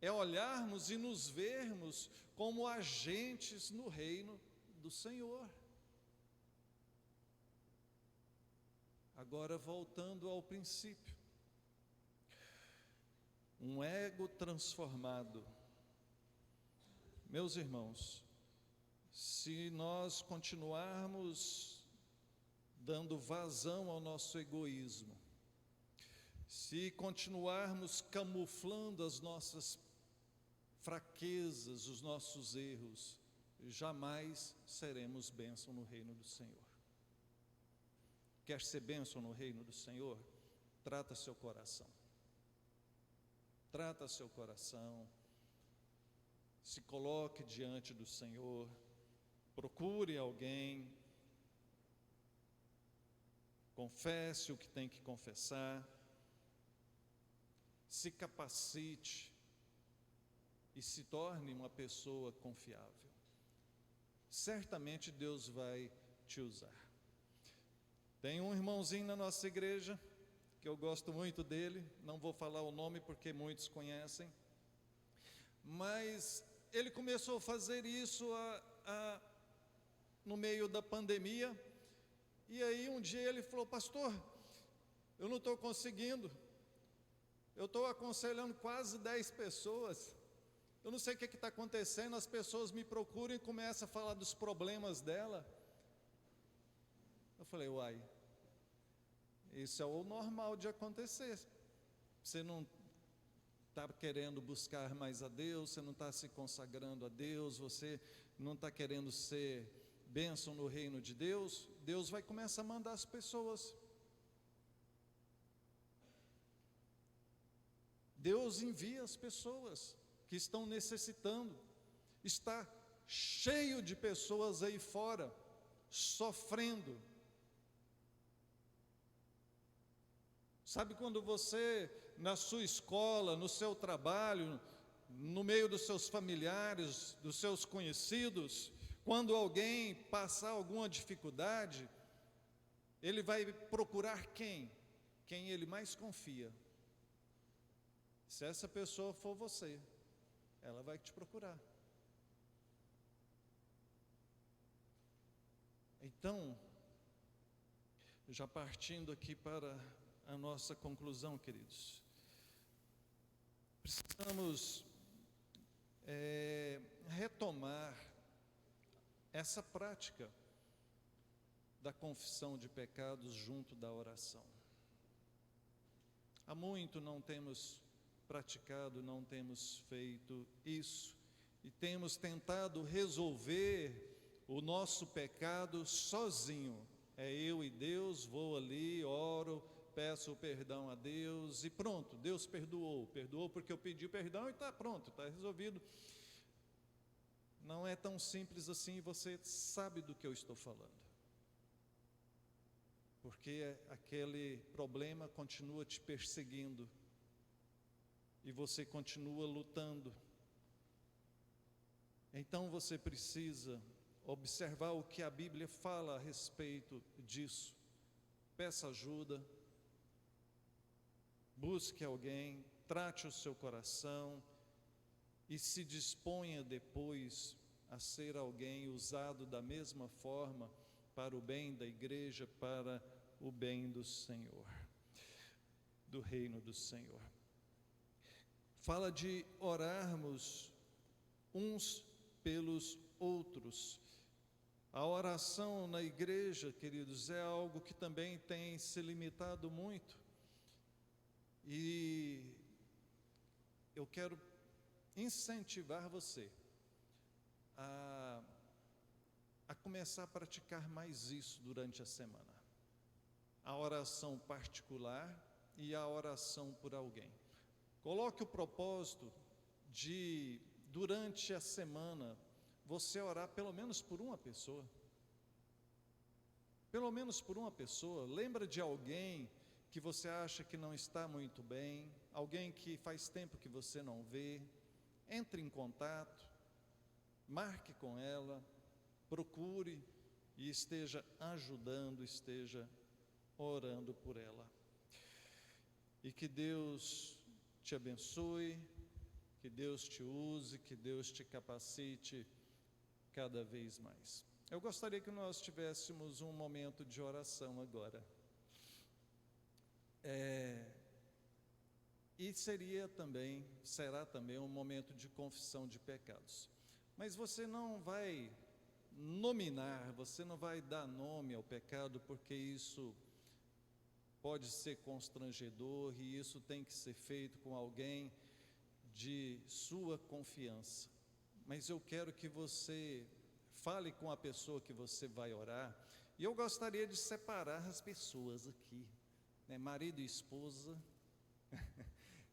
É olharmos e nos vermos como agentes no reino do Senhor. Agora, voltando ao princípio, um ego transformado Meus irmãos, se nós continuarmos dando vazão ao nosso egoísmo, se continuarmos camuflando as nossas fraquezas, os nossos erros, jamais seremos bênção no reino do Senhor. Quer ser bênção no reino do Senhor? Trata seu coração. Trata seu coração. Se coloque diante do Senhor. Procure alguém. Confesse o que tem que confessar. Se capacite e se torne uma pessoa confiável. Certamente Deus vai te usar. Tem um irmãozinho na nossa igreja, que eu gosto muito dele, não vou falar o nome porque muitos conhecem, mas ele começou a fazer isso no meio da pandemia, e aí um dia ele falou: pastor, eu não estou conseguindo, eu estou aconselhando quase 10 pessoas, eu não sei o que está acontecendo, as pessoas me procuram e começam a falar dos problemas dela. Eu falei: uai, isso é o normal de acontecer. Você não está querendo buscar mais a Deus, você não está se consagrando a Deus, você não está querendo ser bênção no reino de Deus, Deus vai começar a mandar as pessoas. Deus envia as pessoas que estão necessitando. Está cheio de pessoas aí fora, sofrendo. Sabe quando você, na sua escola, no seu trabalho, no meio dos seus familiares, dos seus conhecidos, quando alguém passar alguma dificuldade, ele vai procurar quem? Quem ele mais confia. Se essa pessoa for você, ela vai te procurar. Então, já partindo aqui para a nossa conclusão, queridos, precisamos retomar essa prática da confissão de pecados junto da oração. Há muito não temos praticado, não temos feito isso, e temos tentado resolver o nosso pecado sozinho. É eu e Deus, vou ali, oro, peço perdão a Deus e pronto, Deus perdoou porque eu pedi perdão e está pronto, está resolvido. Não é tão simples assim, você sabe do que eu estou falando. Porque aquele problema continua te perseguindo e você continua lutando. Então você precisa observar o que a Bíblia fala a respeito disso. Peça ajuda, busque alguém, trate o seu coração e se disponha depois a ser alguém usado da mesma forma para o bem da igreja, para o bem do Senhor, do reino do Senhor. Fala de orarmos uns pelos outros. A oração na igreja, queridos, é algo que também tem se limitado muito. E eu quero incentivar você a começar a praticar mais isso durante a semana. A oração particular e a oração por alguém. Coloque o propósito de, durante a semana, você orar pelo menos por uma pessoa. Pelo menos por uma pessoa. Lembra de alguém que você acha que não está muito bem, alguém que faz tempo que você não vê. Entre em contato, marque com ela, procure e esteja ajudando, esteja orando por ela. E que Deus te abençoe, que Deus te use, que Deus te capacite cada vez mais. Eu gostaria que nós tivéssemos um momento de oração agora. E será também um momento de confissão de pecados. Mas você não vai nominar, você não vai dar nome ao pecado, porque isso pode ser constrangedor e isso tem que ser feito com alguém de sua confiança. Mas eu quero que você fale com a pessoa que você vai orar, e eu gostaria de separar as pessoas aqui, né? Marido e esposa,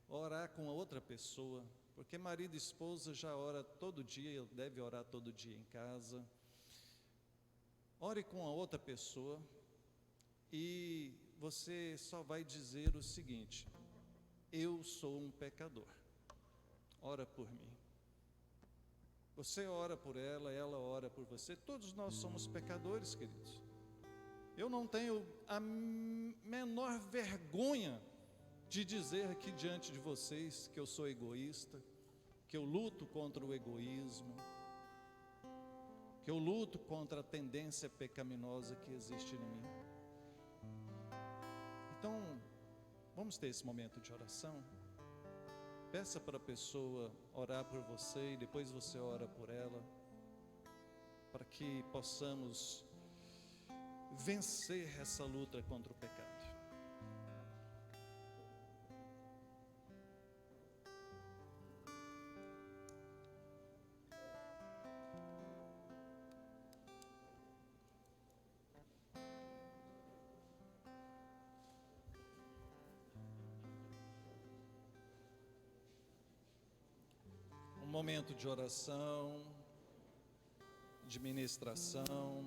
orar com a outra pessoa, porque marido e esposa já ora todo dia, deve orar todo dia em casa. Ore com a outra pessoa e você só vai dizer o seguinte: eu sou um pecador, ora por mim. Você ora por ela, ela ora por você. Todos nós somos pecadores, queridos. Eu não tenho a menor vergonha de dizer aqui diante de vocês que eu sou egoísta, que eu luto contra o egoísmo, que eu luto contra a tendência pecaminosa que existe em mim. Então, vamos ter esse momento de oração. Peça para a pessoa orar por você e depois você ora por ela, para que possamos vencer essa luta contra o pecado. Um momento de oração, de ministração.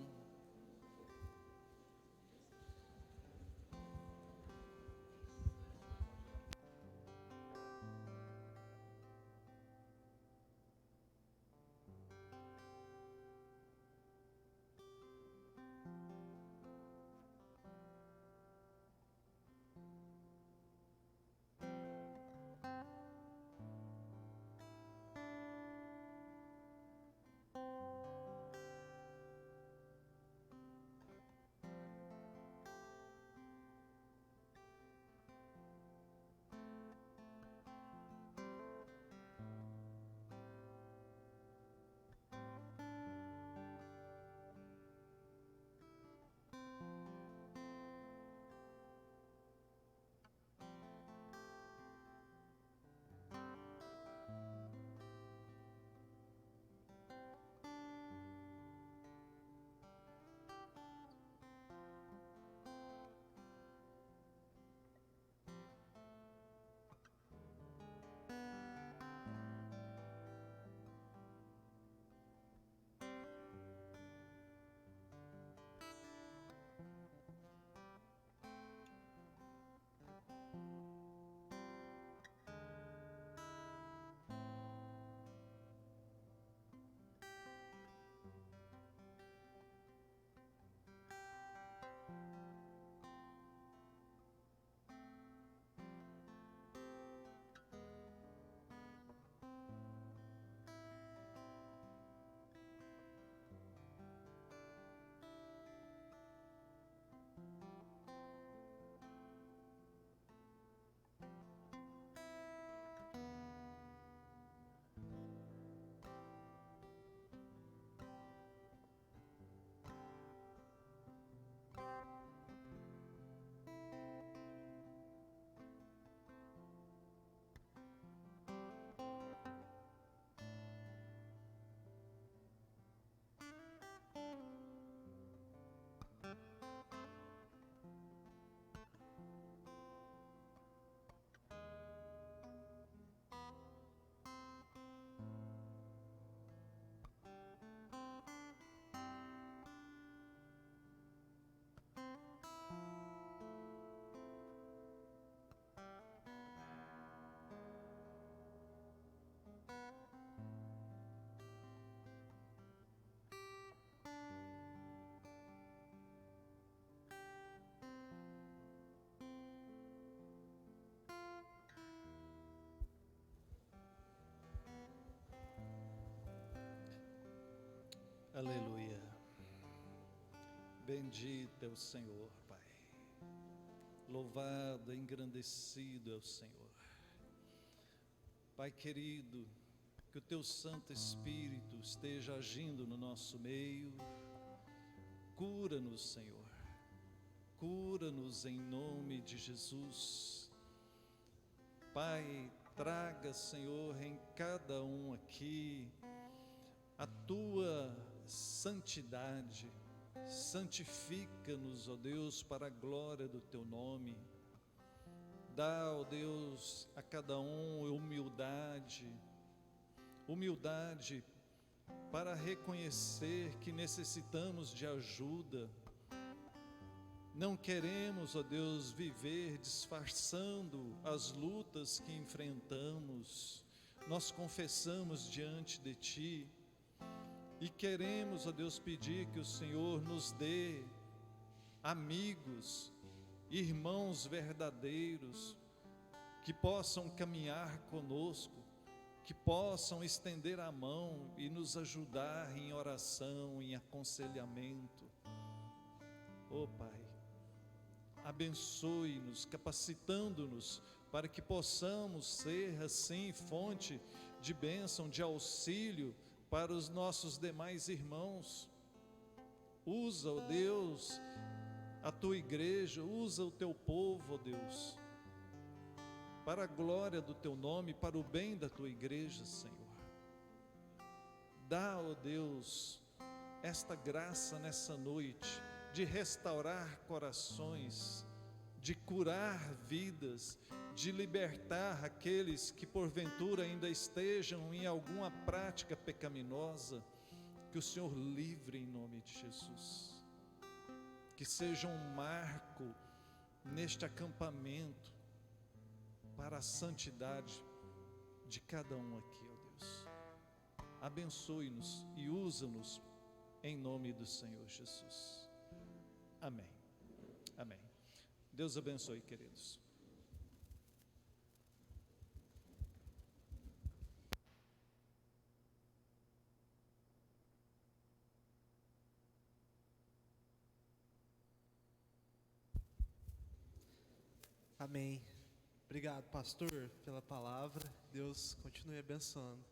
Aleluia. Bendito é o Senhor, Pai. Louvado, engrandecido é o Senhor. Pai querido, que o Teu Santo Espírito esteja agindo no nosso meio. Cura-nos, Senhor, cura-nos em nome de Jesus. Pai, traga, Senhor, em cada um aqui a Tua santidade. Santifica-nos, ó Deus, para a glória do Teu nome. Dá, ó Deus, a cada um humildade para reconhecer que necessitamos de ajuda. Não queremos, ó Deus, viver disfarçando as lutas que enfrentamos. Nós confessamos diante de Ti e queremos, ó Deus, pedir que o Senhor nos dê amigos, irmãos verdadeiros, que possam caminhar conosco, que possam estender a mão e nos ajudar em oração, em aconselhamento. Oh Pai, abençoe-nos, capacitando-nos para que possamos ser assim fonte de bênção, de auxílio para os nossos demais irmãos. Usa, ó Deus, a Tua igreja, usa o Teu povo, ó Deus, para a glória do Teu nome, para o bem da Tua igreja, Senhor. Dá, ó Deus, esta graça nessa noite, de restaurar corações, de curar vidas, de libertar aqueles que porventura ainda estejam em alguma prática pecaminosa. Que o Senhor livre em nome de Jesus. Que seja um marco neste acampamento para a santidade de cada um aqui, ó Deus. Abençoe-nos e usa-nos em nome do Senhor Jesus. Amém. Amém. Deus abençoe, queridos. Amém. Obrigado, pastor, pela palavra. Deus continue abençoando.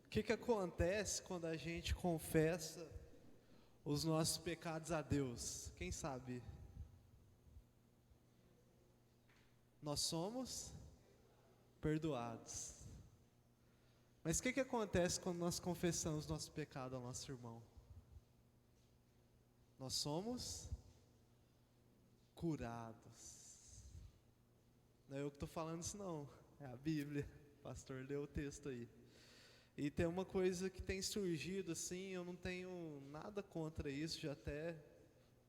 O que acontece quando a gente confessa os nossos pecados a Deus? Quem sabe? Nós somos perdoados. Mas o que acontece quando nós confessamos nosso pecado ao nosso irmão? Nós somos curados. Não é eu que estou falando isso não, é a Bíblia. O pastor leu o texto aí. E tem uma coisa que tem surgido assim, eu não tenho nada contra isso, já até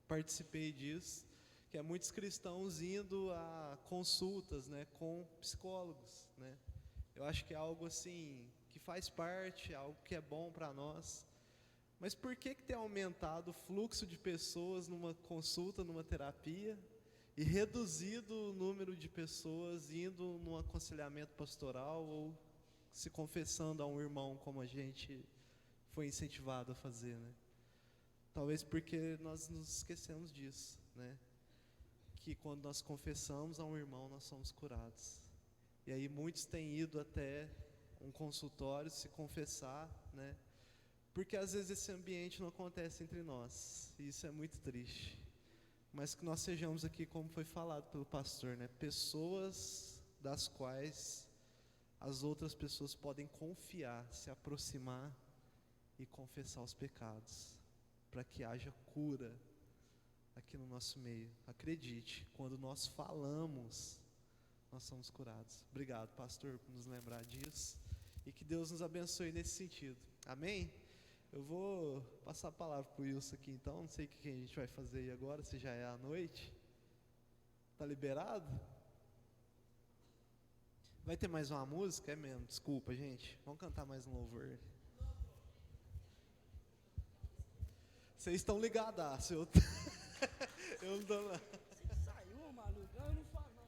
participei disso, que é muitos cristãos indo a consultas, né, com psicólogos, né. Eu acho que é algo assim, que faz parte, algo que é bom para nós. Mas por que tem aumentado o fluxo de pessoas numa consulta, numa terapia, e reduzido o número de pessoas indo num aconselhamento pastoral ou se confessando a um irmão, como a gente foi incentivado a fazer, né? Talvez porque nós nos esquecemos disso, né? Que quando nós confessamos a um irmão, nós somos curados. E aí muitos têm ido até um consultório se confessar, né? Porque às vezes esse ambiente não acontece entre nós, e isso é muito triste. Mas que nós sejamos aqui, como foi falado pelo pastor, né? Pessoas das quais as outras pessoas podem confiar, se aproximar e confessar os pecados, para que haja cura aqui no nosso meio. Acredite, quando nós falamos, nós somos curados. Obrigado, pastor, por nos lembrar disso, e que Deus nos abençoe nesse sentido. Amém? Eu vou passar a palavra para o Wilson aqui então, não sei o que a gente vai fazer aí agora, se já é à noite. Tá liberado? Vai ter mais uma música? É mesmo, desculpa gente, vamos cantar mais um louvor. Vocês estão ligados, eu não tô lá. Você saiu, maluco? Eu não falo não.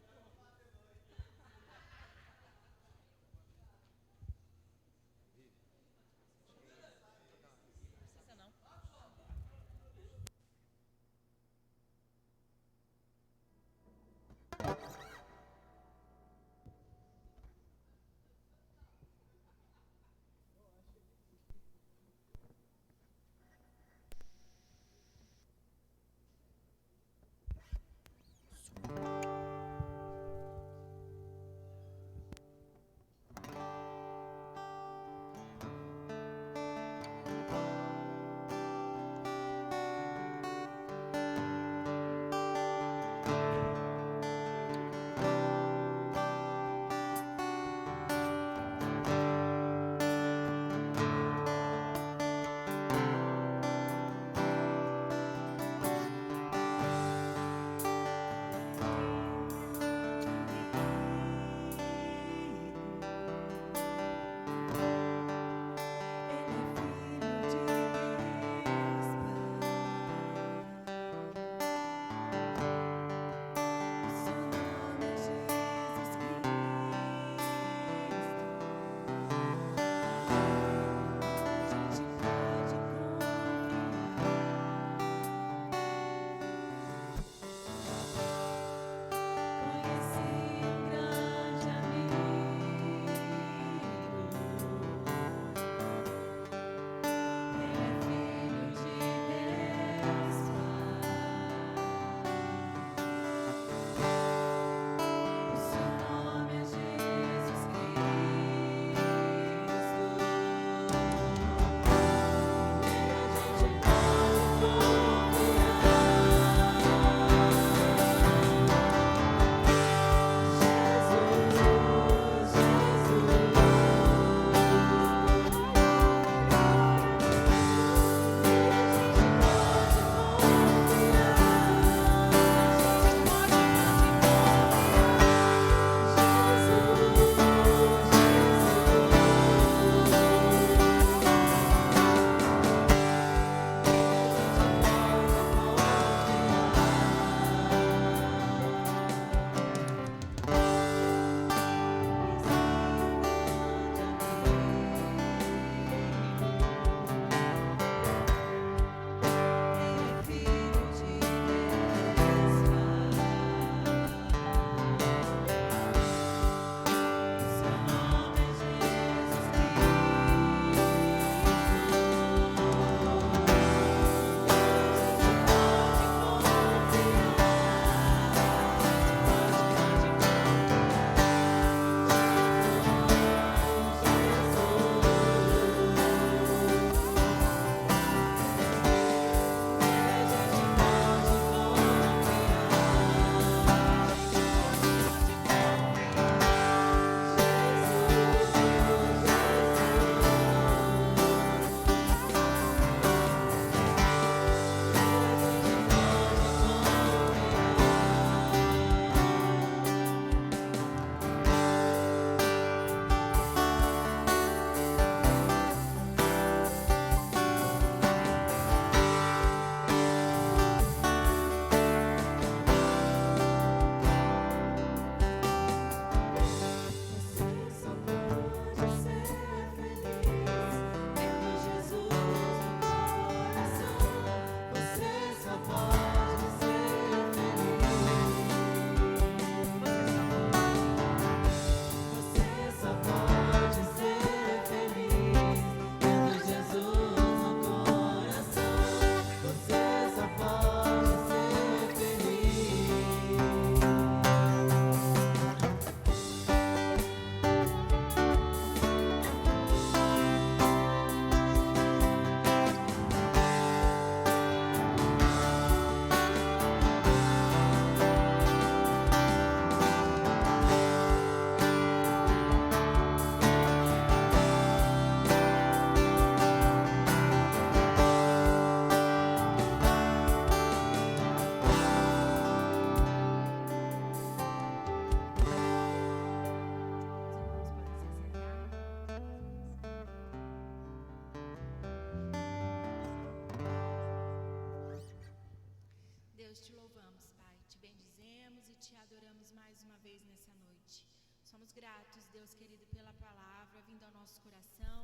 somos gratos, Deus querido, pela palavra vindo ao nosso coração.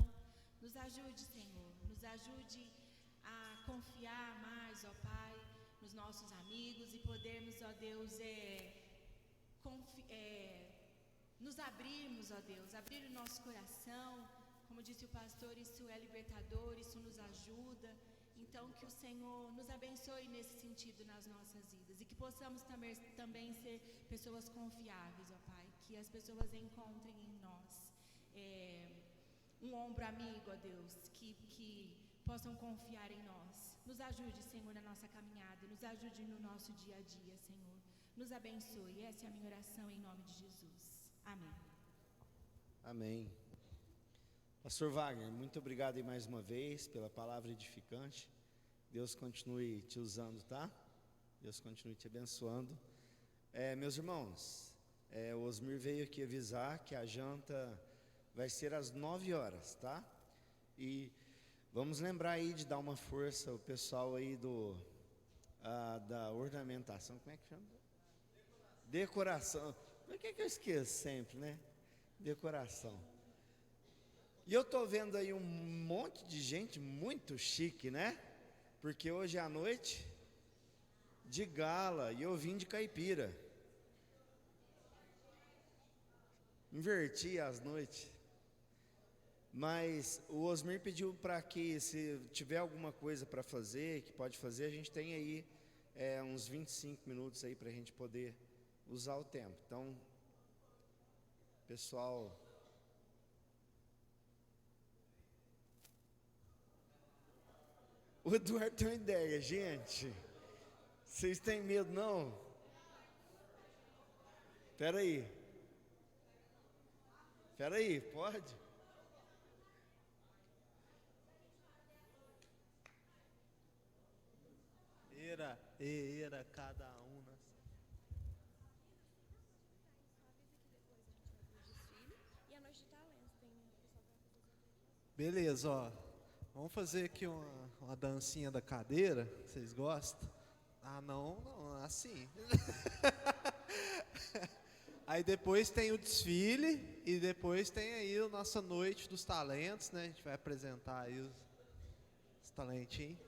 Nos ajude, Senhor, nos ajude a confiar mais, ó Pai, nos nossos amigos e podermos, ó Deus, nos abrirmos, ó Deus, abrir o nosso coração. Como disse o pastor, isso é libertador, isso nos ajuda. Então, que o Senhor nos abençoe nesse sentido nas nossas vidas e que possamos também ser pessoas confiáveis, ó Pai, que as pessoas encontrem em nós um ombro amigo, ó Deus, que possam confiar em nós. Nos ajude, Senhor, na nossa caminhada, nos ajude no nosso dia a dia, Senhor. Nos abençoe. Essa é a minha oração em nome de Jesus. Amém. Amém. Pastor Wagner, muito obrigado aí mais uma vez pela palavra edificante. Deus continue te usando, tá? Deus continue te abençoando. Meus irmãos, o Osmir veio aqui avisar que a janta vai ser às 9 horas, tá? E vamos lembrar aí de dar uma força ao pessoal aí da ornamentação. Como é que chama? Decoração. Por que eu esqueço sempre, né? Decoração. E eu estou vendo aí um monte de gente muito chique, né? Porque hoje à noite, de gala, e eu vim de caipira. Inverti as noites. Mas o Osmir pediu para que, se tiver alguma coisa para fazer, que pode fazer, a gente tem aí uns 25 minutos aí para a gente poder usar o tempo. Então, pessoal... O Eduardo tem uma ideia, gente. Vocês têm medo, não? Espera aí, pode? Era cada um. Beleza, ó. Vamos fazer aqui uma dancinha da cadeira. Vocês gostam? Ah, não, assim. Aí depois tem o desfile e depois tem aí a nossa noite dos talentos, né? A gente vai apresentar aí os talentinhos.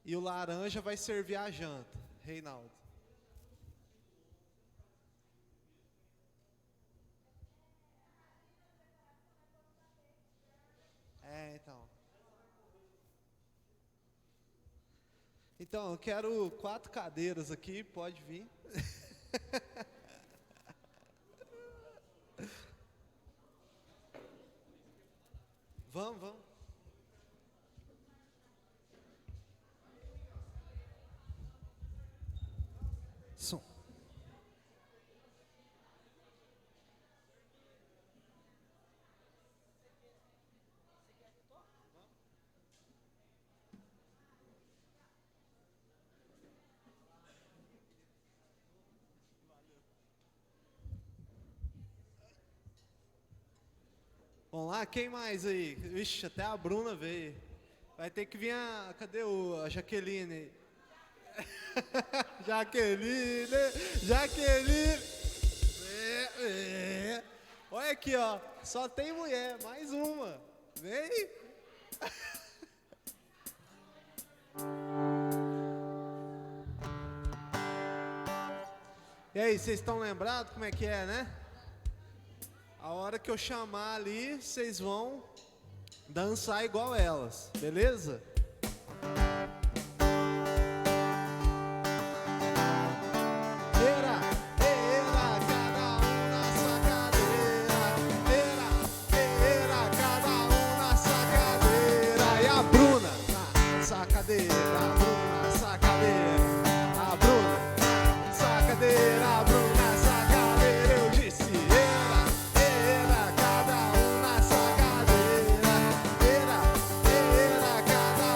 E o laranja vai servir a janta, Reinaldo. Então, eu quero 4 cadeiras aqui, pode vir. Vamos. Som. Vamos lá, quem mais aí? Vixe, até a Bruna veio. Vai ter que vir cadê a Jaqueline? Jaqueline. Olha aqui, ó. Só tem mulher, mais uma. Vem. E aí, vocês estão lembrados como é que é, né? A hora que eu chamar ali, vocês vão dançar igual elas, beleza? Cada um na sua cadeira. Cada um na sua cadeira. E a Bruna na cadeira. A Bruna nessa cadeira. A Bruna nessa cadeira. A Bruna nessa cadeira. Eu disse cada um na sua cadeira. Cada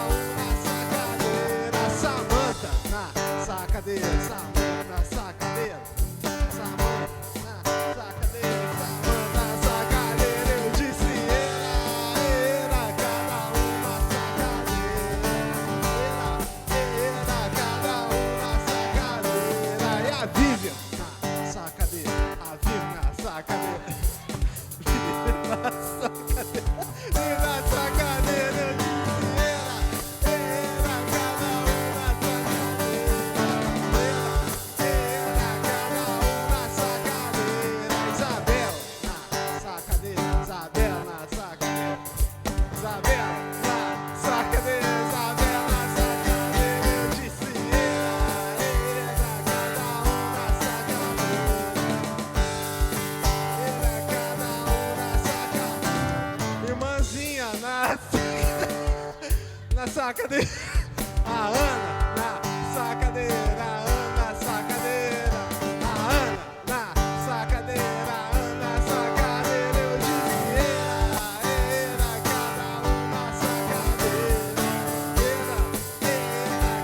sacadeira. A Ana na sacadeira, a Ana sacadeira. A Ana na sacadeira, a Ana sacadeira. Eu disse era, cada um na sacadeira. Era,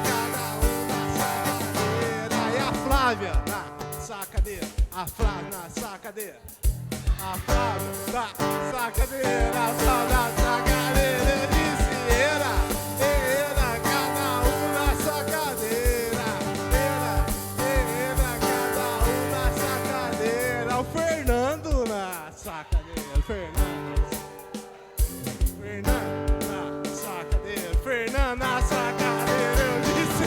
cada um na sacadeira. E a Flávia na sacadeira, a Flávia na sacadeira. A Flávia na sacadeira, a Flávia na sacadeira. Eu disse era, cada um na sacadeira. Era, cada um na sacadeira. O Fernando na sacadeira, Fernando na sacadeira, Fernando na sacadeira. Eu disse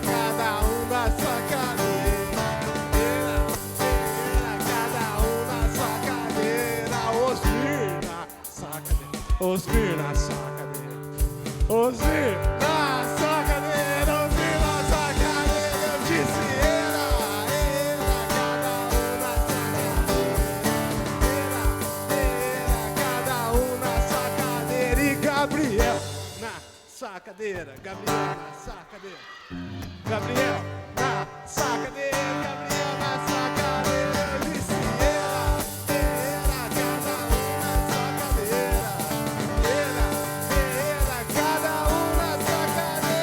cada um na sacadeira. Cada um na sacadeira. Osmir na sacadeira. Osmir na sacadeira. Osmir na sacadeira. Eu disse era, cada um na sacadeira. Cada um na sacadeira. E Gabriel na sacadeira. Gabriel na sacadeira. Gabriel na sacadeira. Gabriel na sacadeira. Eu disse era, cada um na sacadeira. Era, cada um na sacadeira.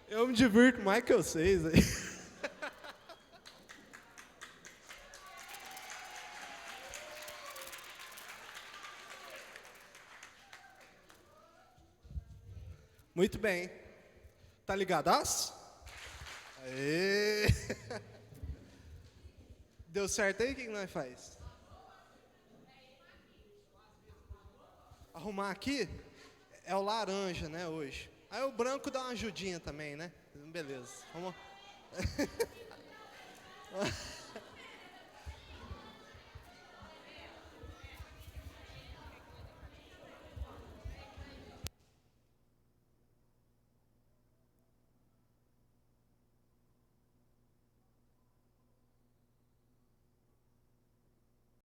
Eu me divirto mais que vocês aí. Muito bem. Tá ligadaço? Aê! Deu certo aí? O que nós faz? Arrumar aqui? É o laranja, né, hoje. Aí o branco dá uma ajudinha também, né? Beleza. Vamos.